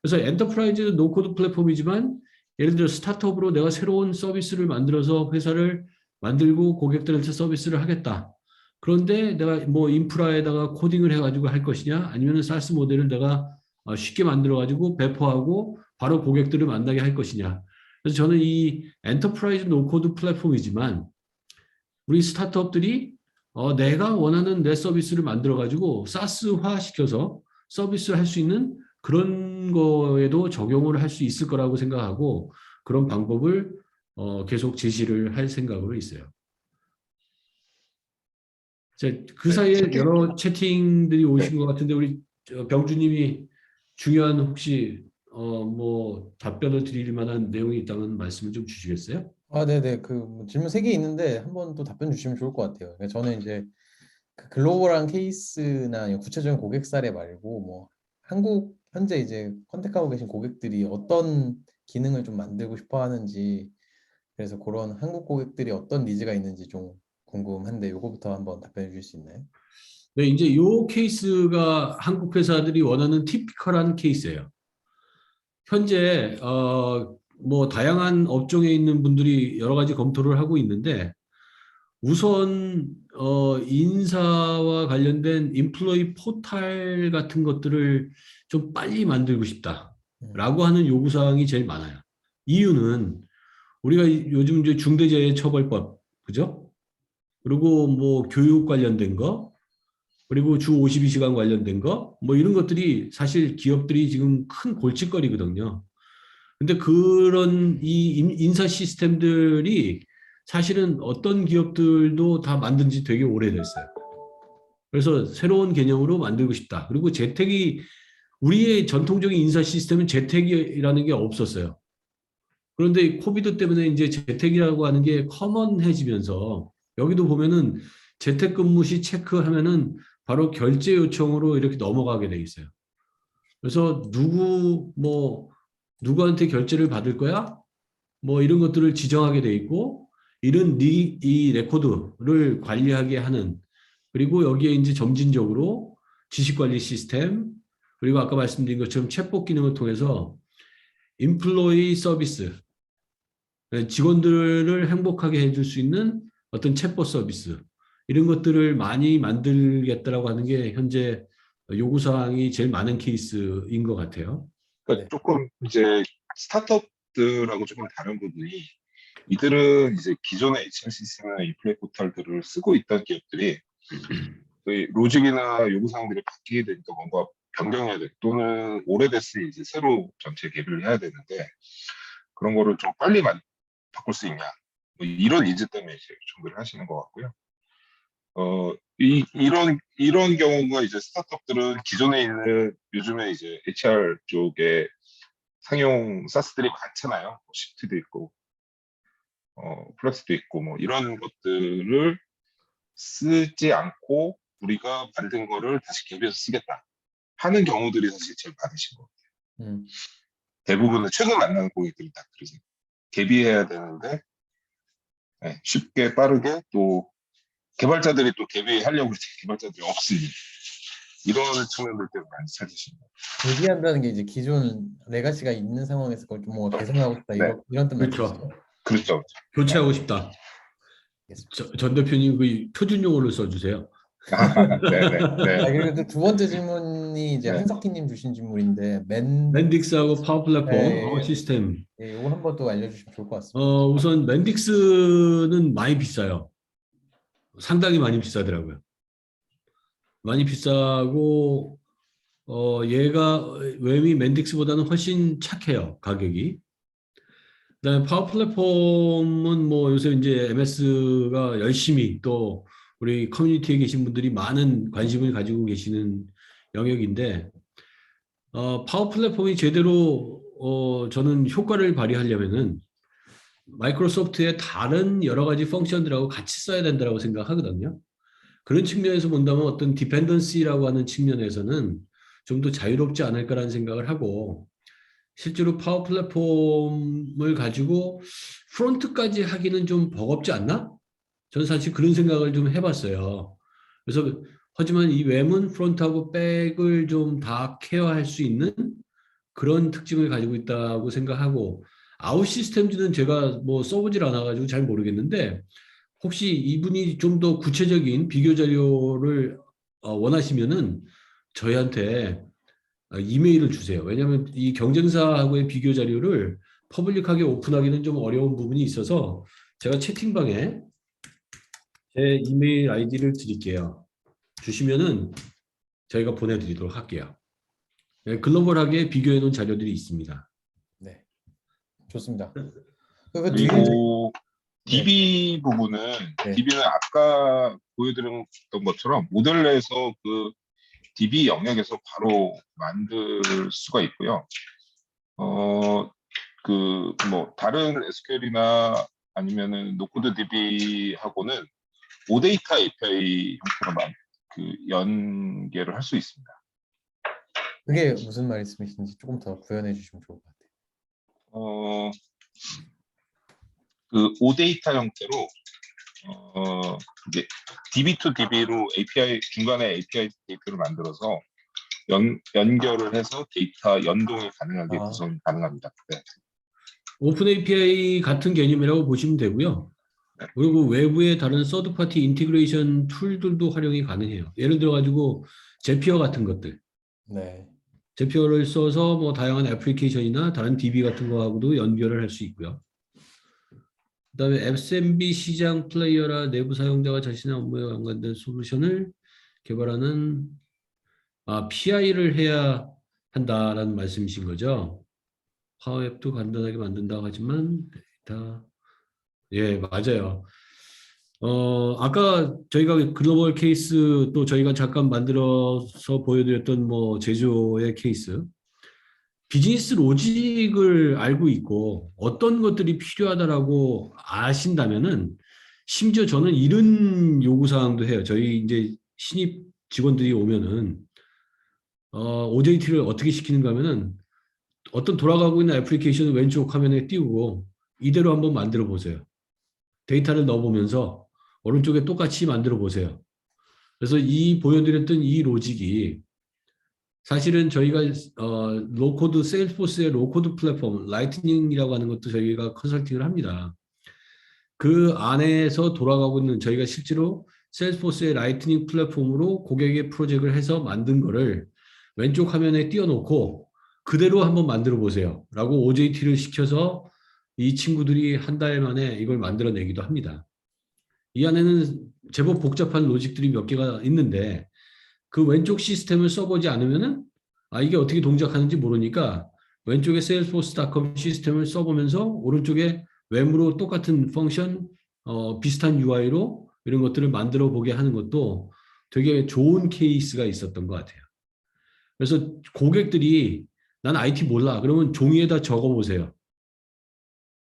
그래서 엔터프라이즈 노코드 플랫폼이지만 예를 들어 스타트업으로 내가 새로운 서비스를 만들어서 회사를 만들고 고객들한테 서비스를 하겠다. 그런데 내가 뭐 인프라에다가 코딩을 해가지고 할 것이냐, 아니면 사스 모델을 내가 쉽게 만들어가지고 배포하고 바로 고객들을 만나게 할 것이냐. 그래서 저는 이 엔터프라이즈 노코드 플랫폼이지만 우리 스타트업들이 내가 원하는 내 서비스를 만들어가지고 사스화 시켜서 서비스를 할 수 있는 그런 거에도 적용을 할 수 있을 거라고 생각하고 그런 방법을 계속 제시를 할 생각으로 있어요. 그 사이에 여러 채팅들이 오신 것 같은데 우리 병주님이 중요한 혹시 뭐 답변을 드릴 만한 내용이 있다면 말씀을 좀 주시겠어요? 네네. 그 질문 3개 있는데 한 번 또 답변 주시면 좋을 것 같아요. 그러니까 저는 이제 그 글로벌한 케이스나 구체적인 고객 사례 말고 뭐 한국 현재 이제 컨택하고 계신 고객들이 어떤 기능을 좀 만들고 싶어 하는지, 그래서 그런 한국 고객들이 어떤 니즈가 있는지 좀 궁금한데 요거부터 한번 답변해 주실 수 있나요? 네, 이제 이 케이스가 한국 회사들이 원하는 티피컬한 케이스예요. 현재 뭐 다양한 업종에 있는 분들이 여러 가지 검토를 하고 있는데 우선 인사와 관련된 인플로이 포탈 같은 것들을 좀 빨리 만들고 싶다라고 하는 요구사항이 제일 많아요. 이유는 우리가 요즘 이제 중대재해처벌법, 그죠? 그리고 뭐 교육 관련된 거, 그리고 주 52시간 관련된 거, 뭐 이런 것들이 사실 기업들이 지금 큰 골칫거리거든요. 근데 그런 이 인사 시스템들이 사실은 어떤 기업들도 다 만든 지 되게 오래됐어요. 그래서 새로운 개념으로 만들고 싶다. 그리고 재택이 우리의 전통적인 인사 시스템은 재택이라는 게 없었어요. 그런데 코비드 때문에 이제 재택이라고 하는 게 커먼해지면서 여기도 보면은 재택근무 시 체크하면은 바로 결제 요청으로 이렇게 넘어가게 돼 있어요. 그래서 누구한테 결제를 받을 거야? 뭐 이런 것들을 지정하게 돼 있고 이런 이 레코드를 관리하게 하는 그리고 여기에 이제 점진적으로 지식관리 시스템 그리고 아까 말씀드린 것처럼 챗봇 기능을 통해서 인플로이 서비스 직원들을 행복하게 해줄 수 있는 어떤 챗봇 서비스 이런 것들을 많이 만들겠다라고 하는 게 현재 요구사항이 제일 많은 케이스인 것 같아요. 그러니까 네. 조금 이제 스타트업들하고 조금 다른 부분이 이들은 이제 기존의 HR 시스템이나 인플레 포털들을 쓰고 있던 기업들이 그 로직이나 요구사항들이 바뀌게 되니까 뭔가 변경해야 돼. 또는 오래됐으니 이제 새로 전체 개비를 해야 되는데 그런 거를 좀 빨리 바꿀 수 있냐. 뭐 이런 니즈 때문에 이제 준비를 하시는 것 같고요. 이런 경우가 이제 스타트업들은 기존에 있는 요즘에 이제 HR 쪽에 상용 사스들이 많잖아요. 뭐 시프트도 있고, 플렉스도 있고, 뭐 이런 것들을 쓰지 않고 우리가 만든 거를 다시 개비해서 쓰겠다 하는 경우들이 사실 제일 많으신 것 같아요. 음. 대부분은 최근 만나는 고객들이 다 그러세요. 개비해야 되는데 네, 쉽게 빠르게 또 개발자들이 또 개비하려고 그러지 개발자들이 없으니 이런 측면들 때문에 많이 찾으시는 거예요. 대비한다는 게 이제 기존 레가시가 있는 상황에서 그걸 좀 뭔가 개선하고 싶다 네, 이런 뜻 그렇죠. 말씀이시죠? 그렇죠. 교체하고 싶다. 전 대표님 그 표준 용어를 써주세요. 네네. 네. 그리고 또 두 번째 질문이 이제 네. 한석희님 주신 질문인데 맨딕스하고 파워 플랫폼 예, 시스템. 이거 한번 또 알려주시면 좋을 것 같습니다. 우선 맨딕스는 많이 비싸요. 상당히 많이 비싸더라고요. 많이 비싸고 얘가 웹이 맨딕스보다는 훨씬 착해요. 가격이. 그다음에 파워 플랫폼은 뭐 요새 이제 MS가 열심히 또 우리 커뮤니티에 계신 분들이 많은 관심을 가지고 계시는 영역인데 파워 플랫폼이 제대로 저는 효과를 발휘하려면은 마이크로소프트의 다른 여러 가지 펑션들하고 같이 써야 된다고 생각하거든요. 그런 측면에서 본다면 어떤 디펜던시라고 하는 측면에서는 좀 더 자유롭지 않을까라는 생각을 하고 실제로 파워 플랫폼을 가지고 프론트까지 하기는 좀 버겁지 않나? 저는 사실 그런 생각을 좀 해봤어요. 그래서 하지만 이 웹은 프론트하고 백을 좀 다 케어할 수 있는 그런 특징을 가지고 있다고 생각하고 아웃 시스템즈는 제가 뭐 써보질 않아가지고 잘 모르겠는데 혹시 이분이 좀 더 구체적인 비교 자료를 원하시면은 저희한테 이메일을 주세요. 왜냐하면 이 경쟁사하고의 비교 자료를 퍼블릭하게 오픈하기는 좀 어려운 부분이 있어서 제가 채팅방에 제 이메일 아이디를 드릴게요. 주시면은 저희가 보내드리도록 할게요. 네, 글로벌하게 비교해 놓은 자료들이 있습니다. 네, 좋습니다. 그 뒤에 그리고 네, DB 부분은 네. DB는 아까 보여드렸던 것처럼 모델 내에서 그 DB 영역에서 바로 만들 수가 있고요. 그 뭐 다른 SQL이나 아니면은 노코드 DB하고는 오데이터 API 형태로 그 연계를 할 수 있습니다. 그게 무슨 말씀이신지 조금 더 구현해 주시면 좋을 것 같아요. 그 오데이터 형태로 이제 DB to DB로 API 중간에 API 데이터를 만들어서 연결을 해서 데이터 연동이 가능하게 구성이 가능합니다. 네. 오픈 API 같은 개념이라고 보시면 되고요. 그리고 외부의 다른 서드 파티 인티그레이션 툴들도 활용이 가능해요. 예를 들어 가지고 제피어 같은 것들. 네, 제피어를 써서 뭐 다양한 애플리케이션이나 다른 DB 같은 거하고도 연결을 할 수 있고요. 그다음에 SMB 시장 플레이어라 내부 사용자가 자신의 업무에 연관된 솔루션을 개발하는 PI를 해야 한다라는 말씀이신 거죠. 파워앱도 간단하게 만든다고 하지만 데이터 예, 맞아요. 아까 저희가 글로벌 케이스 또 저희가 잠깐 만들어서 보여드렸던 뭐 제조의 케이스 비즈니스 로직을 알고 있고 어떤 것들이 필요하다라고 아신다면은 심지어 저는 이런 요구사항도 해요. 저희 이제 신입 직원들이 오면은 OJT를 어떻게 시키는가 하면은 어떤 돌아가고 있는 애플리케이션을 왼쪽 화면에 띄우고 이대로 한번 만들어 보세요. 데이터를 넣어보면서 오른쪽에 똑같이 만들어 보세요. 그래서 이 보여드렸던 이 로직이 사실은 저희가 로코드 세일스포스의 로코드 플랫폼 라이트닝이라고 하는 것도 저희가 컨설팅을 합니다. 그 안에서 돌아가고 있는 저희가 실제로 세일스포스의 라이트닝 플랫폼으로 고객의 프로젝트를 해서 만든 거를 왼쪽 화면에 띄워놓고 그대로 한번 만들어 보세요 라고 OJT를 시켜서 이 친구들이 한 달 만에 이걸 만들어내기도 합니다. 이 안에는 제법 복잡한 로직들이 몇 개가 있는데 그 왼쪽 시스템을 써보지 않으면은 이게 어떻게 동작하는지 모르니까 왼쪽에 salesforce.com 시스템을 써보면서 오른쪽에 웹으로 똑같은 펑션 비슷한 UI로 이런 것들을 만들어 보게 하는 것도 되게 좋은 케이스가 있었던 것 같아요. 그래서 고객들이 난 IT 몰라 그러면 종이에다 적어보세요.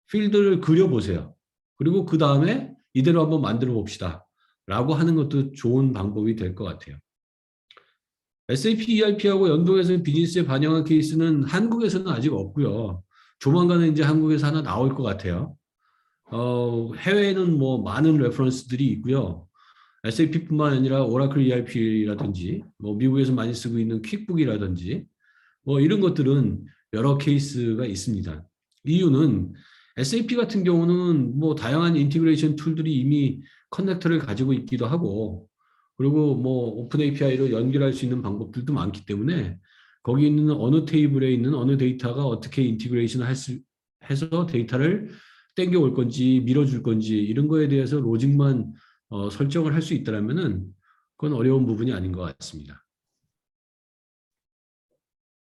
필드를 그려보세요. 그리고 그 다음에 이대로 한번 만들어 봅시다 라고 하는 것도 좋은 방법이 될 것 같아요. SAP ERP하고 연동해서 비즈니스에 반영한 케이스는 한국에서는 아직 없고요. 조만간에 이제 한국에서 하나 나올 것 같아요. 해외에는 뭐 많은 레퍼런스들이 있고요. SAP뿐만 아니라 오라클 ERP라든지 뭐 미국에서 많이 쓰고 있는 퀵북이라든지 뭐 이런 것들은 여러 케이스가 있습니다. 이유는 SAP 같은 경우는 뭐 다양한 인티그레이션 툴들이 이미 커넥터를 가지고 있기도 하고 그리고 뭐 오픈 API로 연결할 수 있는 방법들도 많기 때문에 거기 있는 어느 테이블에 있는 어느 데이터가 어떻게 인티그레이션을 해서 데이터를 땡겨올 건지 밀어줄 건지 이런 거에 대해서 로직만 설정을 할 수 있다면은 그건 어려운 부분이 아닌 것 같습니다.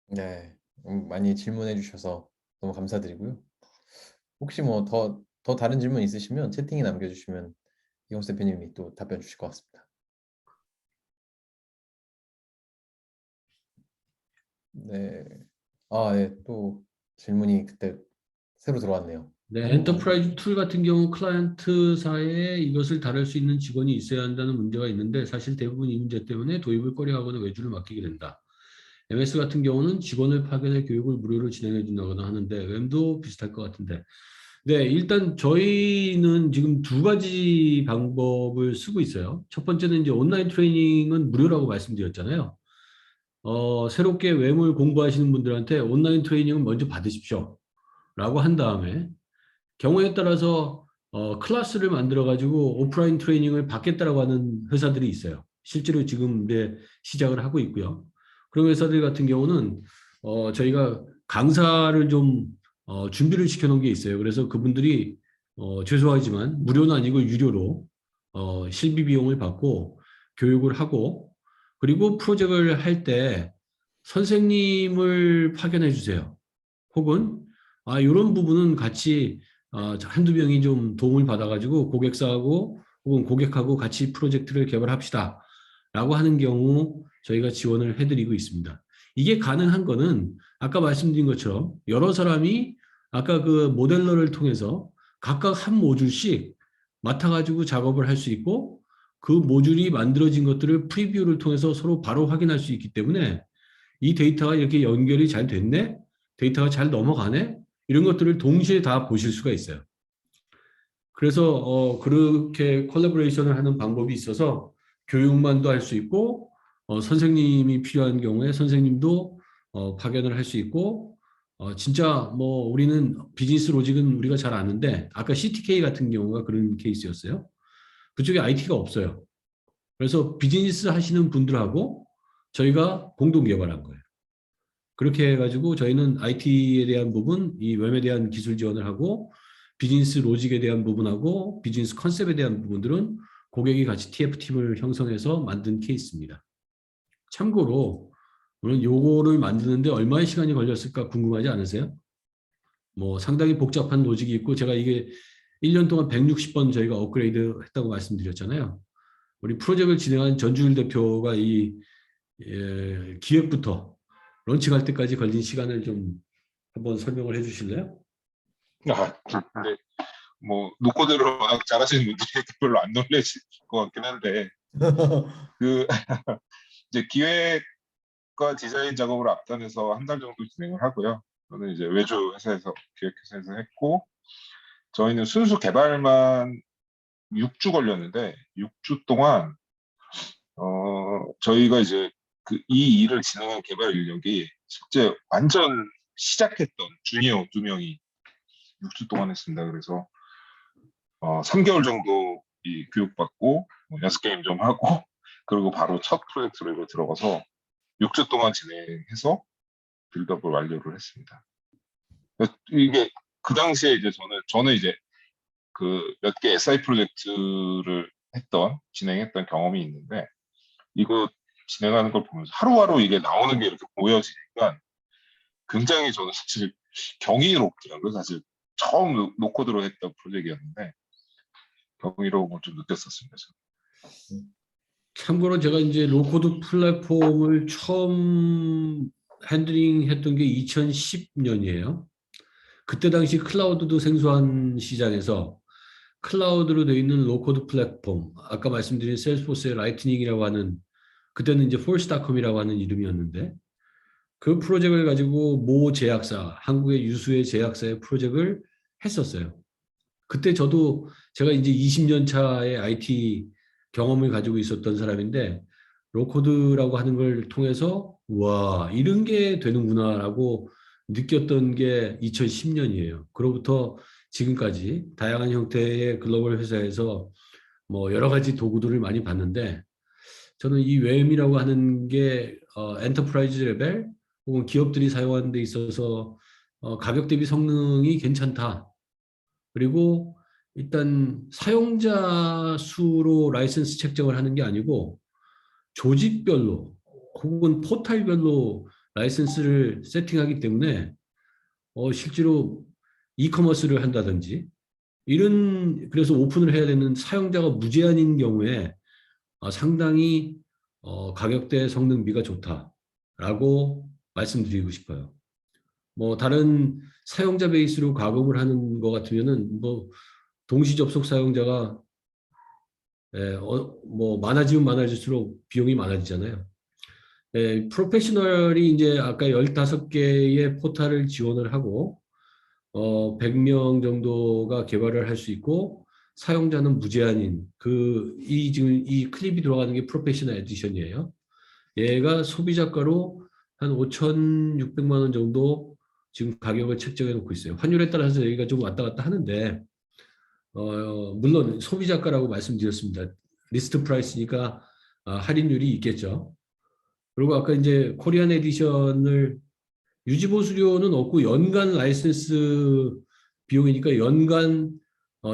네, 많이 질문해 주셔서 너무 감사드리고요. 혹시 뭐 더 다른 질문 있으시면 채팅에 남겨주시면 이용수 대표님이 또 답변 주실 것 같습니다. 네, 네, 또 질문이 그때 새로 들어왔네요. 네, 엔터프라이즈 툴 같은 경우 클라이언트사에 이것을 다룰 수 있는 직원이 있어야 한다는 문제가 있는데 사실 대부분 이 문제 때문에 도입을 꺼려하거나 외주를 맡기게 된다. MS 같은 경우는 직원을 파견해 교육을 무료로 진행해 준다거나 하는데 웹도 비슷할 것 같은데 네, 일단 저희는 지금 두 가지 방법을 쓰고 있어요. 첫 번째는 이제 온라인 트레이닝은 무료라고 말씀드렸잖아요. 새롭게 웹을 공부하시는 분들한테 온라인 트레이닝은 먼저 받으십시오. 라고 한 다음에 경우에 따라서 클래스를 만들어 가지고 오프라인 트레이닝을 받겠다라고 하는 회사들이 있어요. 실제로 지금 시작을 하고 있고요. 그런 회사들 같은 경우는 저희가 강사를 좀 준비를 시켜놓은 게 있어요. 그래서 그분들이 죄송하지만 무료는 아니고 유료로 실비 비용을 받고 교육을 하고 그리고 프로젝트를 할 때 선생님을 파견해 주세요. 혹은 이런 부분은 같이 한두 명이 좀 도움을 받아가지고 고객사하고 혹은 고객하고 같이 프로젝트를 개발합시다. 라고 하는 경우 저희가 지원을 해드리고 있습니다. 이게 가능한 거는 아까 말씀드린 것처럼 여러 사람이 아까 그 모델러를 통해서 각각 한 모듈씩 맡아가지고 작업을 할 수 있고 그 모듈이 만들어진 것들을 프리뷰를 통해서 서로 바로 확인할 수 있기 때문에 이 데이터가 이렇게 연결이 잘 됐네? 데이터가 잘 넘어가네? 이런 것들을 동시에 다 보실 수가 있어요. 그래서 그렇게 콜라보레이션을 하는 방법이 있어서 교육만도 할 수 있고 선생님이 필요한 경우에 선생님도 파견을 할 수 있고 진짜 뭐 우리는 비즈니스 로직은 우리가 잘 아는데 아까 CTK 같은 경우가 그런 케이스였어요. 그쪽에 IT가 없어요. 그래서 비즈니스 하시는 분들하고 저희가 공동 개발한 거예요. 그렇게 해가지고 저희는 IT에 대한 부분, 이 웹에 대한 기술 지원을 하고 비즈니스 로직에 대한 부분하고 비즈니스 컨셉에 대한 부분들은 고객이 같이 TF팀을 형성해서 만든 케이스입니다. 참고로 오늘 요거를 만드는데 얼마의 시간이 걸렸을까 궁금하지 않으세요? 뭐 상당히 복잡한 로직이 있고 제가 이게 1년 동안 160번 저희가 업그레이드 했다고 말씀드렸잖아요. 우리 프로젝트를 진행한 전주일 대표가 이 기획부터 런칭할 때까지 걸린 시간을 좀 한번 설명을 해 주실래요? 근데 뭐 노코드를 워낙 잘하시는 분들이 별로 안 놀라실 것 같긴 한데 그 이제 기획과 디자인 작업을 앞단에서 한 달 정도 진행을 하고요. 저는 이제 외주 회사에서 기획회사에서 했고 저희는 순수 개발만 6주 걸렸는데 6주 동안 저희가 이제 이 일을 진행한 개발 인력이 실제 완전 시작했던 주니어 2명이 6주 동안 했습니다. 그래서 3개월 정도 이 교육받고 연습 게임 좀 하고 그리고 바로 첫 프로젝트로 들어가서 6주 동안 진행해서 빌드업을 완료를 했습니다. 이게 그 당시에 이제 저는 이제 그 몇 개 SI 프로젝트를 진행했던 경험이 있는데 이거 진행하는 걸 보면서 하루하루 이게 나오는 게 이렇게 보여지니까 굉장히 저는 사실 경이롭더라고요. 사실 처음 노코드로 했던 프로젝트였는데 경이로운 걸 좀 느꼈었습니다. 참고로 제가 이제 로코드 플랫폼을 처음 핸들링 했던 게 2010년이에요. 그때 당시 클라우드도 생소한 시장에서 클라우드로 되어 있는 로코드 플랫폼, 아까 말씀드린 셀스포스의 라이트닝이라고 하는, 그때는 이제 폴스닷컴이라고 하는 이름이었는데 그 프로젝트를 가지고 모 제약사, 한국의 유수의 제약사의 프로젝트를 했었어요. 그때 제가 이제 20년 차의 IT 경험을 가지고 있었던 사람인데 로코드라고 하는 걸 통해서 와, 이런 게 되는구나라고 느꼈던 게 2010년이에요. 그로부터 지금까지 다양한 형태의 글로벌 회사에서 뭐 여러 가지 도구들을 많이 봤는데 저는 이 웸이라고 하는 게 엔터프라이즈 레벨 혹은 기업들이 사용하는 데 있어서 가격 대비 성능이 괜찮다. 그리고 일단 사용자 수로 라이선스 책정을 하는 게 아니고 조직별로 혹은 포탈별로 라이선스를 세팅하기 때문에 실제로 이커머스를 한다든지 그래서 오픈을 해야 되는 사용자가 무제한인 경우에 상당히 가격대 성능비가 좋다라고 말씀드리고 싶어요. 뭐 다른 사용자 베이스로 가공을 하는 것 같으면은 뭐 동시 접속 사용자가 뭐 많아지면 많아질수록 비용이 많아지잖아요. 프로페셔널이 이제 아까 15개의 포탈을 지원을 하고 100명 정도가 개발을 할 수 있고 사용자는 무제한인 지금 이 클립이 들어가는 게 프로페셔널 에디션이에요. 얘가 소비자가로 한 5,600만 원 정도 지금 가격을 책정해 놓고 있어요. 환율에 따라서 여기가 좀 왔다 갔다 하는데 물론 소비자가라고 말씀드렸습니다. 리스트 프라이스니까 할인율이 있겠죠. 그리고 아까 이제 코리안 에디션을 유지보수료는 없고 연간 라이센스 비용이니까 연간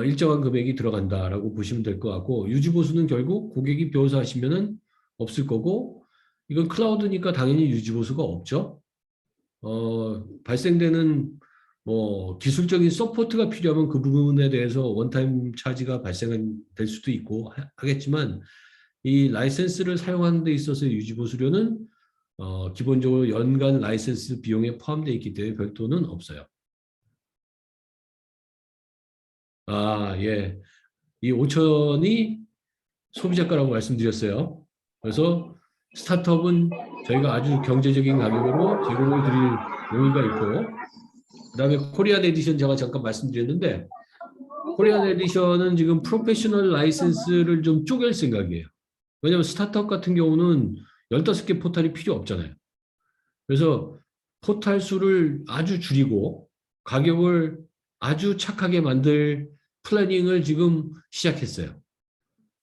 일정한 금액이 들어간다라고 보시면 될 것 같고 유지보수는 결국 고객이 비워서 하시면은 없을 거고 이건 클라우드니까 당연히 유지보수가 없죠. 발생되는 뭐 기술적인 서포트가 필요하면 그 부분에 대해서 원타임 차지가 발생될 수도 있고 하겠지만 이 라이센스를 사용하는 데 있어서 유지보수료는 기본적으로 연간 라이센스 비용에 포함되어 있기 때문에 별도는 없어요. 예. 이 5천이 소비자가라고 말씀드렸어요. 그래서 스타트업은 저희가 아주 경제적인 가격으로 제공을 드릴 용의가 있고 그다음에 코리안 에디션 제가 잠깐 말씀드렸는데 코리안 에디션은 지금 프로페셔널 라이센스를 좀 쪼갤 생각이에요. 왜냐하면 스타트업 같은 경우는 15개 포탈이 필요 없잖아요. 그래서 포탈 수를 아주 줄이고 가격을 아주 착하게 만들 플래닝을 지금 시작했어요.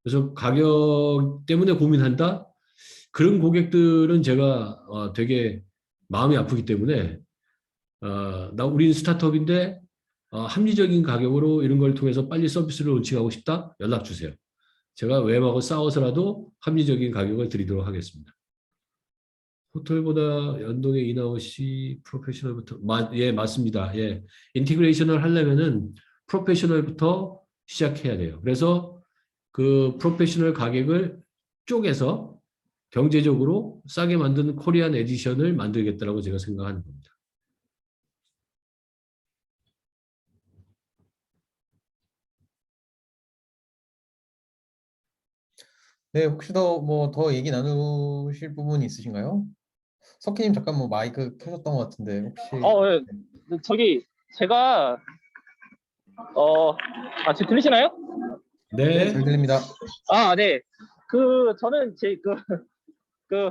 그래서 가격 때문에 고민한다? 그런 고객들은 제가 되게 마음이 아프기 때문에 우리는 스타트업인데 합리적인 가격으로 이런 걸 통해서 빨리 서비스를 론칭하고 싶다? 연락 주세요. 제가 웹하고 싸워서라도 합리적인 가격을 드리도록 하겠습니다. 호텔보다 연동의 인하웃이 프로페셔널부터 예, 맞습니다. 예. 인티그레이션을 하려면은 프로페셔널부터 시작해야 돼요. 그래서 그 프로페셔널 가격을 쪼개서 경제적으로 싸게 만든 코리안 에디션을 만들겠다라고 제가 생각하는 겁니다. 네, 혹시 더 얘기 나누실 부분이 있으신가요? 석희님 잠깐 마이크 켜셨던 것 같은데 혹시 예. 저기 제가 지금 들리시나요? 네, 잘 네. 들립니다. 네. 저는 그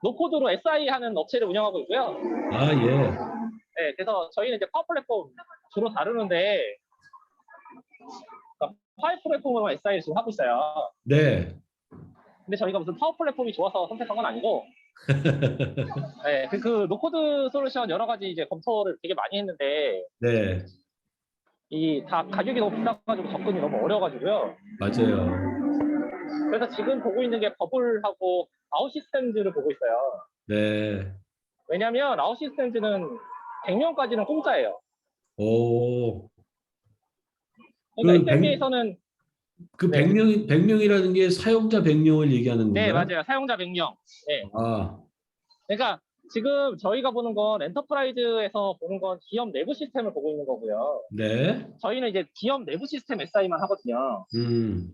노코드로 SI 하는 업체를 운영하고 있고요. 예. 네, 그래서 저희는 이제 파워 플랫폼 주로 다루는데 파워 플랫폼으로 SI를 지금 하고 있어요. 네. 근데 저희가 무슨 파워 플랫폼이 좋아서 선택한 건 아니고, 네, 그 노코드 솔루션 여러 가지 이제 검토를 되게 많이 했는데 네. 이 다 가격이 너무 비싸가지고 접근이 너무 어려워가지고요. 맞아요. 그래서 지금 보고 있는 게 버블하고 아웃시스템즈를 보고 있어요. 네. 왜냐하면 아웃시스템즈는 100명까지는 공짜예요. 오. 그러니까 그 SMB에서는 그 네. 100명이라는 게 사용자 100명을 얘기하는 네, 건가요? 맞아요. 사용자 100명. 네. 그러니까 지금 저희가 보는 건 엔터프라이즈에서 보는 건 기업 내부 시스템을 보고 있는 거고요. 네. 저희는 이제 기업 내부 시스템 SI만 하거든요. 음.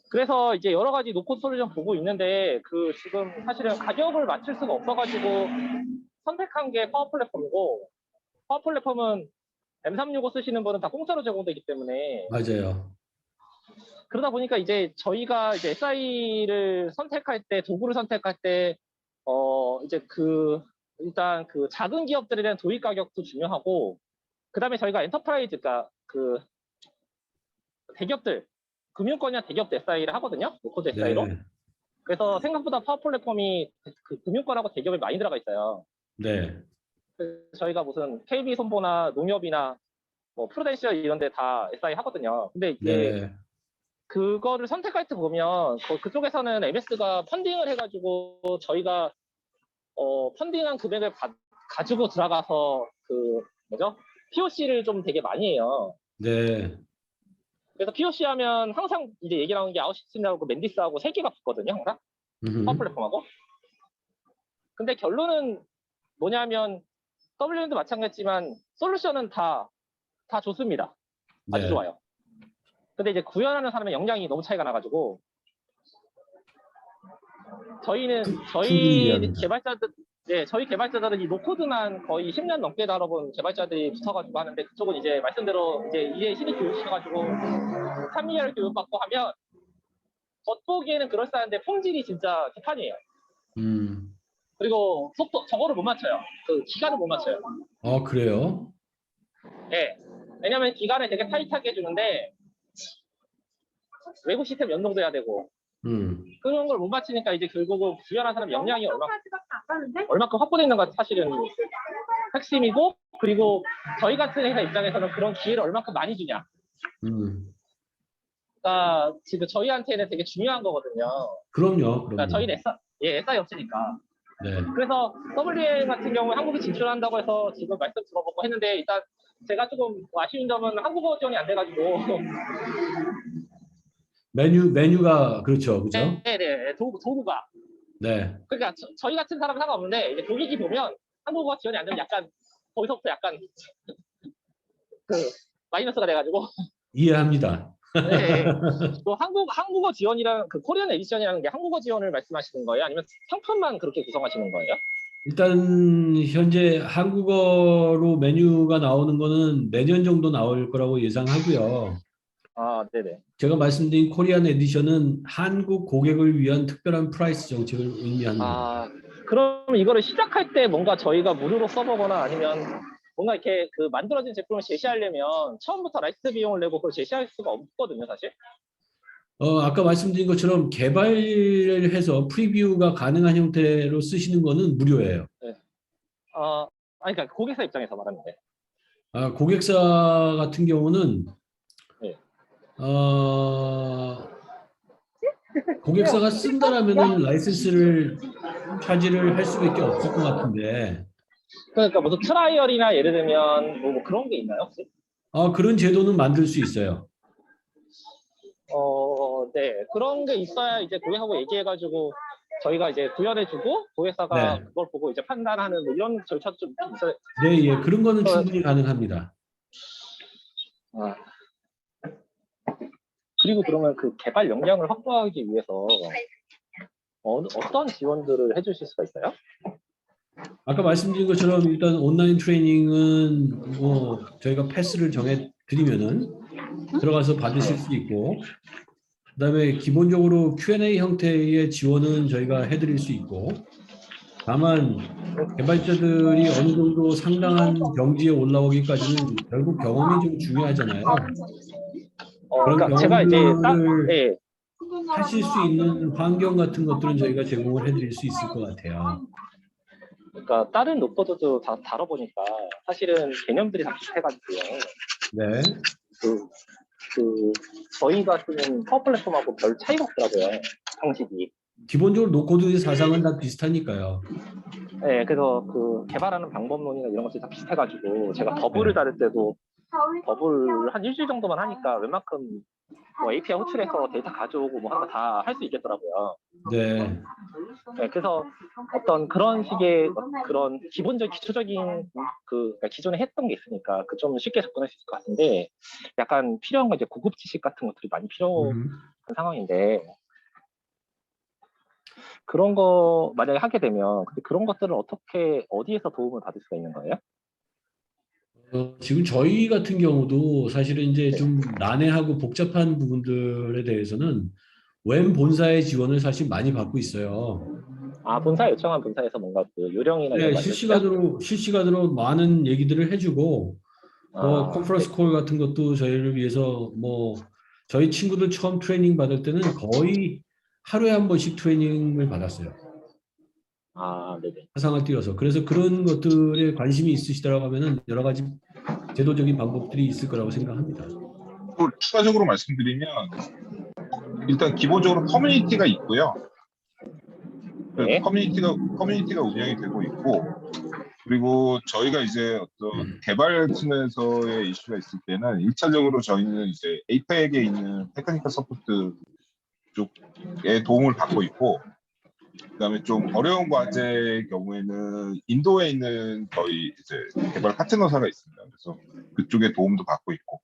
그래서 이제 여러 가지 노코드 솔루션 보고 있는데 지금 사실은 가격을 맞출 수가 없어가지고 선택한 게 파워 플랫폼이고, 파워 플랫폼은 M365 쓰시는 분은 다 공짜로 제공되기 때문에, 맞아요. 그러다 보니까 이제 저희가 이제 SI를 선택할 때, 도구를 선택할 때, 이제 일단 작은 기업들에 대한 도입 가격도 중요하고, 그 다음에 저희가 엔터프라이즈, 그러니까 대기업들, 금융권이나 대기업들 SI를 하거든요. 노코드 SI로. 네. 그래서 생각보다 파워 플랫폼이 금융권하고 대기업에 많이 들어가 있어요. 네. 그래서 저희가 무슨 KB손보나 농협이나 뭐 프루덴셜 이런 데 다 SI 하거든요. 근데 이게 네. 그거를 선택할 때 보면 그쪽에서는 MS가 펀딩을 해가지고 저희가 펀딩한 금액을 가지고 들어가서 POC를 좀 되게 많이 해요. 네. 그래서 POC 하면 항상 이제 얘기 나오는 게 아웃시스템하고 맨디스하고 세 개가 붙거든요, 항상. 파워 플랫폼하고. 근데 결론은 뭐냐면 WM도 마찬가지지만 솔루션은 다 좋습니다. 아주 네. 좋아요. 근데 이제 구현하는 사람의 역량이 너무 차이가 나가지고 저희 충분히 개발자들, 네, 저희 개발자들은 이 노코드만 거의 10년 넘게 다뤄본 개발자들이 붙어가지고 하는데, 그쪽은 이제 말씀대로 이제 신입 교육시켜가지고 3개월 교육받고 하면 겉보기에는 그럴싸한데 품질이 진짜 개판이에요. 그리고 속도 저거를 못 맞춰요. 기간을 못 맞춰요. 그래요? 네. 왜냐면 기간을 되게 타이트하게 해주는데 외부 시스템 연동도 해야 되고 그런 걸 못 맞추니까 이제 결국은 구현한 사람 역량이 얼마큼 확보되어 있는가 사실은 핵심이고, 그리고 저희 같은 회사 입장에서는 그런 기회를 얼마큼 많이 주냐. 그러니까 지금 저희한테는 되게 중요한 거거든요. 그럼요. 그러니까 저희는 SI 업체니까. 네. 그래서 WM 같은 경우에 한국에 진출한다고 해서 지금 말씀 들어보고 했는데, 일단 제가 조금 아쉬운 점은 한국어 지원이 안 돼가지고. 메뉴가 그렇죠, 그죠? 네네, 도구가. 네. 그러니까 저희 같은 사람은 상관없는데 이제 독일기 보면 한국어 지원이 안 되면 약간 거기서부터 약간 마이너스가 돼가지고. 이해합니다. 네. 또 한국어 지원이랑 코리안 에디션이라는 게 한국어 지원을 말씀하시는 거예요? 아니면 상품만 그렇게 구성하시는 거예요? 일단 현재 한국어로 메뉴가 나오는 거는 내년 정도 나올 거라고 예상하고요. 네네. 제가 말씀드린 코리안 에디션은 한국 고객을 위한 특별한 프라이스 정책을 의미합니다. 그럼 이거를 시작할 때 뭔가 저희가 무료로 써보거나 아니면 뭔가 이렇게 만들어진 제품을 제시하려면 처음부터 라이센스 비용을 내고 그걸 제시할 수가 없거든요, 사실. 아까 말씀드린 것처럼 개발을 해서 프리뷰가 가능한 형태로 쓰시는 거는 무료예요. 네. 그러니까 고객사 입장에서 말하는데. 고객사 같은 경우는 네. 고객사가 쓴다라면은 라이센스를 차지를 할 수밖에 없을 것 같은데 그러니까 무슨 트라이얼이나 예를 들면 뭐 그런 게 있나요 혹시? 그런 제도는 만들 수 있어요. 네. 그런 게 있어야 이제 고객하고 얘기해가지고 저희가 이제 구현해주고 고객사가 네, 그걸 보고 이제 판단하는 뭐 이런 절차도 좀 있어요. 네, 예, 그런 거는 어, 충분히 가능합니다. 아, 그리고 그러면 그 개발 역량을 확보하기 위해서 어떤 지원들을 해주실 수가 있어요? 아까 말씀드린 것처럼 일단 온라인 트레이닝은 뭐 저희가 패스를 정해 드리면은 들어가서 받으실 수 있고, 그다음에 기본적으로 Q&A 형태의 지원은 저희가 해드릴 수 있고, 다만 개발자들이 어느 정도 상당한 경지에 올라오기까지는 결국 경험이 좀 중요하잖아요. 그런 그러니까 제가 이제 경험들을 예, 하실 수 있는 환경 같은 것들은 저희가 제공을 해드릴 수 있을 것 같아요. 그러니까 다른 노코드도 다 다뤄보니까 사실은 개념들이 다 비슷해가지고요. 네. 그, 그 저희가 쓰는 파워 플랫폼하고 별 차이가 없더라고요. 방식이. 기본적으로 노코드의 사상은 다 비슷하니까요. 네, 그래서 그 개발하는 방법론이나 이런 것들이 다 비슷해가지고 제가 버블을 네. 다룰 때도 버블 한 일주일 정도만 하니까 웬만큼 뭐 API 호출해서 데이터 가져오고 뭐 하는 거 다 할 수 있겠더라고요. 네. 네, 그래서 어떤 그런 식의 그런 기본적 기초적인 그러니까 기존에 했던 게 있으니까 그 좀 쉽게 접근할 수 있을 것 같은데 약간 필요한 건 이제 고급 지식 같은 것들이 많이 필요한 상황인데 그런 거 만약에 하게 되면 근데 그런 것들을 어떻게 어디에서 도움을 받을 수가 있는 거예요? 지금 저희 같은 경우도 사실은 이제 네. 좀 난해하고 복잡한 부분들에 대해서는 웹 본사의 지원을 사실 많이 받고 있어요. 아 본사 요청한 본사에서 뭔가 그 요령이나 이런 네, 거 알려주세요? 실시간으로 많은 얘기들을 해주고, 뭐, 아, 네. 컨퍼런스 콜 같은 것도 저희를 위해서, 뭐, 저희 친구들 처음 트레이닝 받을 때는 거의 하루에 한 번씩 트레이닝을 받았어요. 아, 네네. 화상을 띄워서. 그래서 그런 것들에 관심이 있으시더라고 하면은 여러 가지 제도적인 방법들이 있을 거라고 생각합니다. 또 추가적으로 말씀드리면 일단 기본적으로 커뮤니티가 있고요. 네. 커뮤니티가 운영이 되고 있고 그리고 저희가 이제 어떤 개발 측면에서의 이슈가 있을 때는 1차적으로 저희는 이제 APEC에 있는 테크니컬 서포트 쪽에 도움을 받고 있고 그다음에 좀 어려운 과제의 경우에는 인도에 있는 저희 이제 개발 파트너사가 있습니다. 그래서 그쪽에 도움도 받고 있고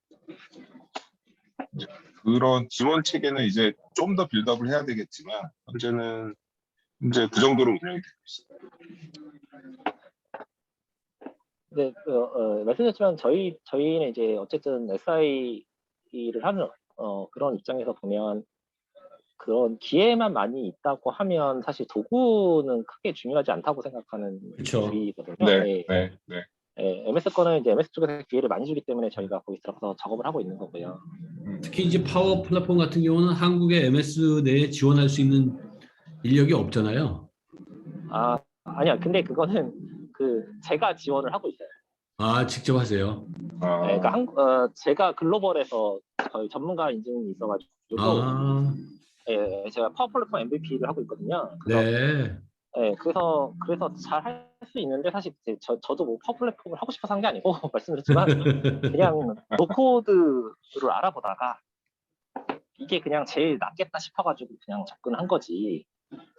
이제 그런 지원 체계는 이제 좀 더 빌드업을 해야 되겠지만 현재는 이제 그 정도로 운영이 되고 있습니다. 네, 말씀드렸지만 저희는 이제 어쨌든 SI를 하는 그런 입장에서 보면 그런 기회만 많이 있다고 하면 사실 도구는 크게 중요하지 않다고 생각하는 그렇죠. 주의거든요. 네, 예, 네, 네. 예, MS 거는 이제 MS 쪽에서 기회를 많이 주기 때문에 저희가 거기 들어가서 작업을 하고 있는 거고요. 특히 이제 파워 플랫폼 같은 경우는 한국의 MS 내에 지원할 수 있는 인력이 없잖아요. 아, 아니야. 근데 그거는 그 제가 지원을 하고 있어요. 직접 하세요. 예, 그러니까 아, 제가 글로벌에서 저희 전문가 인증이 있어가지고 아, 예, 제가 파워 플랫폼 MVP를 하고 있거든요. 그래서 네. 네, 그래서 잘 할 수 있는데 사실 이제 저도 뭐 파워 플랫폼을 하고 싶어서 한 게 아니고 말씀드렸지만 그냥 노코드를 알아보다가 이게 그냥 제일 낫겠다 싶어가지고 그냥 접근한 거지.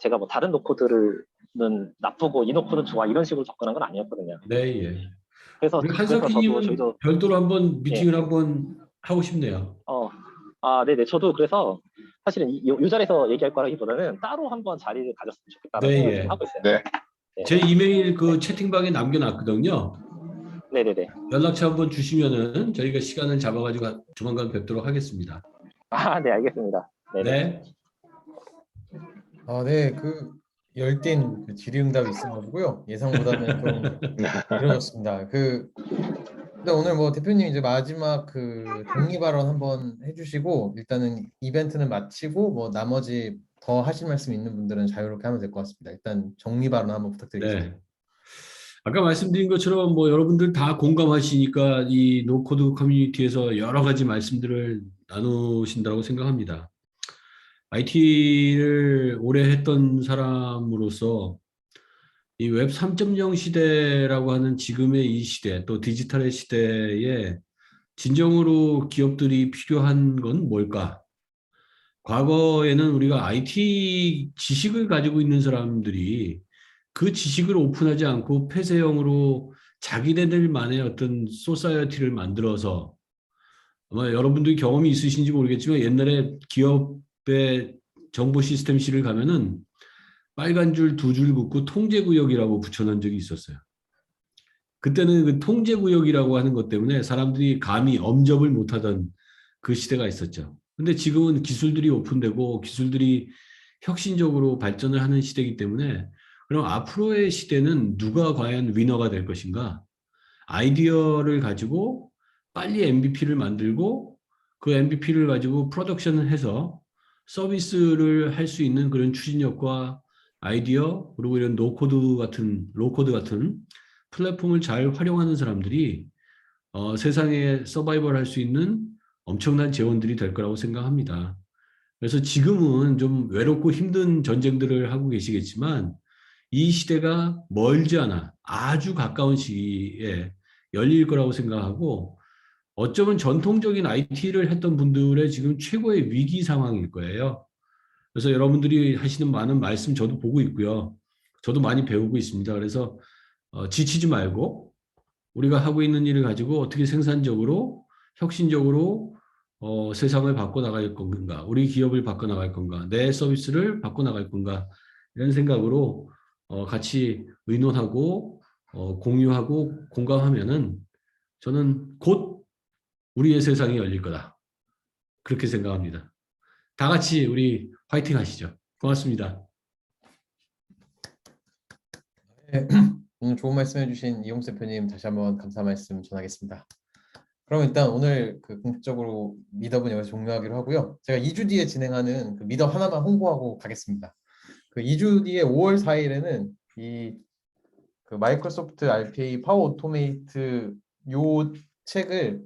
제가 뭐 다른 노코드는 나쁘고 이 노코드는 좋아 이런 식으로 접근한 건 아니었거든요. 네, 예. 그래서 우리 그래서 한석기님은 저희도 별도로 한번 예, 미팅을 한번 하고 싶네요. 네네 저도 그래서 사실은 이 자리에서 얘기할 거라기보다는 따로 한번 자리를 가졌으면 좋겠다는 네, 생각을 지금 예. 하고 있어요. 네. 제 네네. 이메일 그 채팅방에 남겨놨거든요. 네네네. 연락처 한번 주시면은 저희가 시간을 잡아가지고 조만간 뵙도록 하겠습니다. 네, 알겠습니다. 네네. 네. 네, 그 열띤 그 질의응답이 있어가지고요. 예상보다는 좀 길어졌습니다. 근데 오늘 뭐 대표님 이제 마지막 그 정리 발언 한번 해주시고 일단은 이벤트는 마치고 뭐 나머지 더 하실 말씀 있는 분들은 자유롭게 하면 될 것 같습니다. 일단 정리 발언 한번 부탁드리겠습니다. 네. 아까 말씀드린 것처럼 뭐 여러분들 다 공감하시니까 이 노코드 커뮤니티에서 여러 가지 말씀들을 나누신다고 생각합니다. IT를 오래 했던 사람으로서 이 웹 3.0 시대라고 하는 지금의 이 시대, 또 디지털의 시대에 진정으로 기업들이 필요한 건 뭘까? 과거에는 우리가 IT 지식을 가지고 있는 사람들이 그 지식을 오픈하지 않고 폐쇄형으로 자기네들만의 어떤 소사이어티를 만들어서 아마 여러분들이 경험이 있으신지 모르겠지만 옛날에 기업의 정보 시스템실을 가면은 빨간 줄 두 줄 긋고 통제구역이라고 붙여놓은 적이 있었어요. 그때는 그 통제구역이라고 하는 것 때문에 사람들이 감히 엄접을 못하던 그 시대가 있었죠. 근데 지금은 기술들이 오픈되고 기술들이 혁신적으로 발전을 하는 시대이기 때문에 그럼 앞으로의 시대는 누가 과연 위너가 될 것인가? 아이디어를 가지고 빨리 MVP를 만들고 그 MVP를 가지고 프로덕션을 해서 서비스를 할 수 있는 그런 추진력과 아이디어 그리고 이런 노코드 같은 로코드 같은 플랫폼을 잘 활용하는 사람들이 세상에 서바이벌 할 수 있는 엄청난 재원들이 될 거라고 생각합니다. 그래서 지금은 좀 외롭고 힘든 전쟁들을 하고 계시겠지만 이 시대가 멀지 않아 아주 가까운 시기에 열릴 거라고 생각하고 어쩌면 전통적인 IT를 했던 분들의 지금 최고의 위기 상황일 거예요. 그래서 여러분들이 하시는 많은 말씀 저도 보고 있고요. 저도 많이 배우고 있습니다. 그래서 지치지 말고 우리가 하고 있는 일을 가지고 어떻게 생산적으로 혁신적으로 세상을 바꿔나갈 건가, 우리 기업을 바꿔나갈 건가, 내 서비스를 바꿔나갈 건가 이런 생각으로 같이 의논하고 공유하고 공감하면은 저는 곧 우리의 세상이 열릴 거다. 그렇게 생각합니다. 다 같이 우리 화이팅 하시죠. 고맙습니다. 네, 오늘 좋은 말씀해 주신 이용수 대표님 다시 한번 감사 말씀 전하겠습니다. 그럼 일단 오늘 본격적으로 미더분 여기서 종료하기로 하고요. 제가 2주 뒤에 진행하는 그 미더 하나만 홍보하고 가겠습니다. 그 2주 뒤에 5월 4일에는 그 마이크로소프트 RPA 파워 오토메이트 요 책을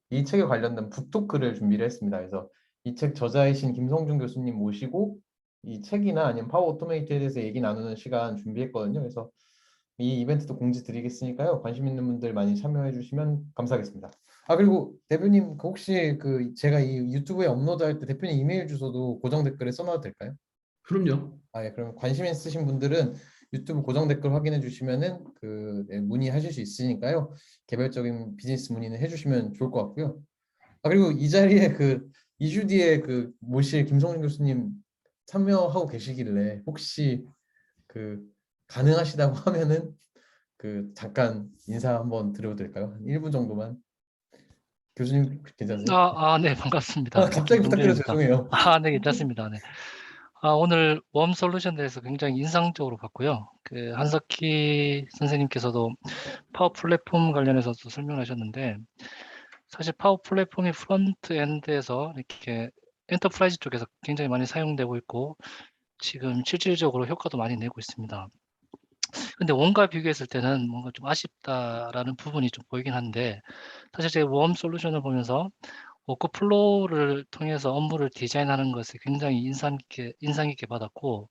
이 책에 관련된 북토크를 준비를 했습니다. 그래서 이 책 저자이신 김성준 교수님 모시고 이 책이나 아니면 파워 오토메이트에 대해서 얘기 나누는 시간 준비했거든요. 그래서 이 이벤트도 공지 드리겠으니까요. 관심 있는 분들 많이 참여해 주시면 감사하겠습니다. 아 그리고 대표님 혹시 제가 이 유튜브에 업로드할 때 대표님 이메일 주소도 고정 댓글에 써놔도 될까요? 그럼요. 아, 예, 그럼 관심 있으신 분들은 유튜브 고정 댓글 확인해 주시면은 문의하실 수 있으니까요. 개별적인 비즈니스 문의는 해주시면 좋을 것 같고요. 아 그리고 이 자리에 2주 뒤에 모실 김성준 교수님 참여하고 계시길래 혹시 가능하시다고 하면은 잠깐 인사 한번 드려도 될까요? 한 1분 정도만. 교수님 괜찮으세요? 네, 반갑습니다. 갑자기 부탁드려서 김동준입니다. 죄송해요. 네, 괜찮습니다. 네. 오늘 웜 솔루션 대해서 굉장히 인상적으로 봤고요. 한석희 선생님께서도 파워 플랫폼 관련해서도 설명하셨는데, 사실 파워 플랫폼이 프론트 엔드에서 이렇게 엔터프라이즈 쪽에서 굉장히 많이 사용되고 있고, 지금 실질적으로 효과도 많이 내고 있습니다. 근데 웜과 비교했을 때는 뭔가 좀 아쉽다라는 부분이 좀 보이긴 한데, 사실 제가 웜 솔루션을 보면서 워크플로우를 통해서 업무를 디자인하는 것을 굉장히 인상 깊게 받았고,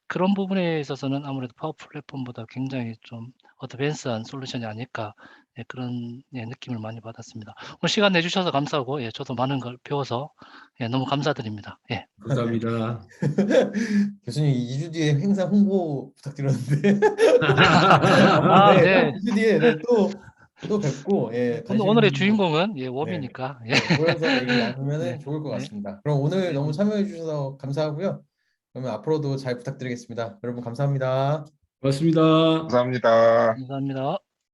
그런 부분에 있어서는 아무래도 파워 플랫폼보다 굉장히 좀 어드밴스한 솔루션이 아닐까, 그런 느낌을 많이 받았습니다. 오늘 시간 내주셔서 감사하고, 저도 많은 걸 배워서 너무 감사드립니다. 감사합니다. 교수님 2주 뒤에 행사 홍보 부탁드렸는데 네. 2주 뒤에 또 뵙고 관심 오늘의 있는 주인공은 웜이니까. 모여서 얘기 나누면 네. 좋을 것 네. 같습니다. 그럼 오늘 네. 너무 참여해 주셔서 감사하고요. 그러면 앞으로도 잘 부탁드리겠습니다. 여러분 감사합니다. 고맙습니다. 감사합니다. 감사합니다.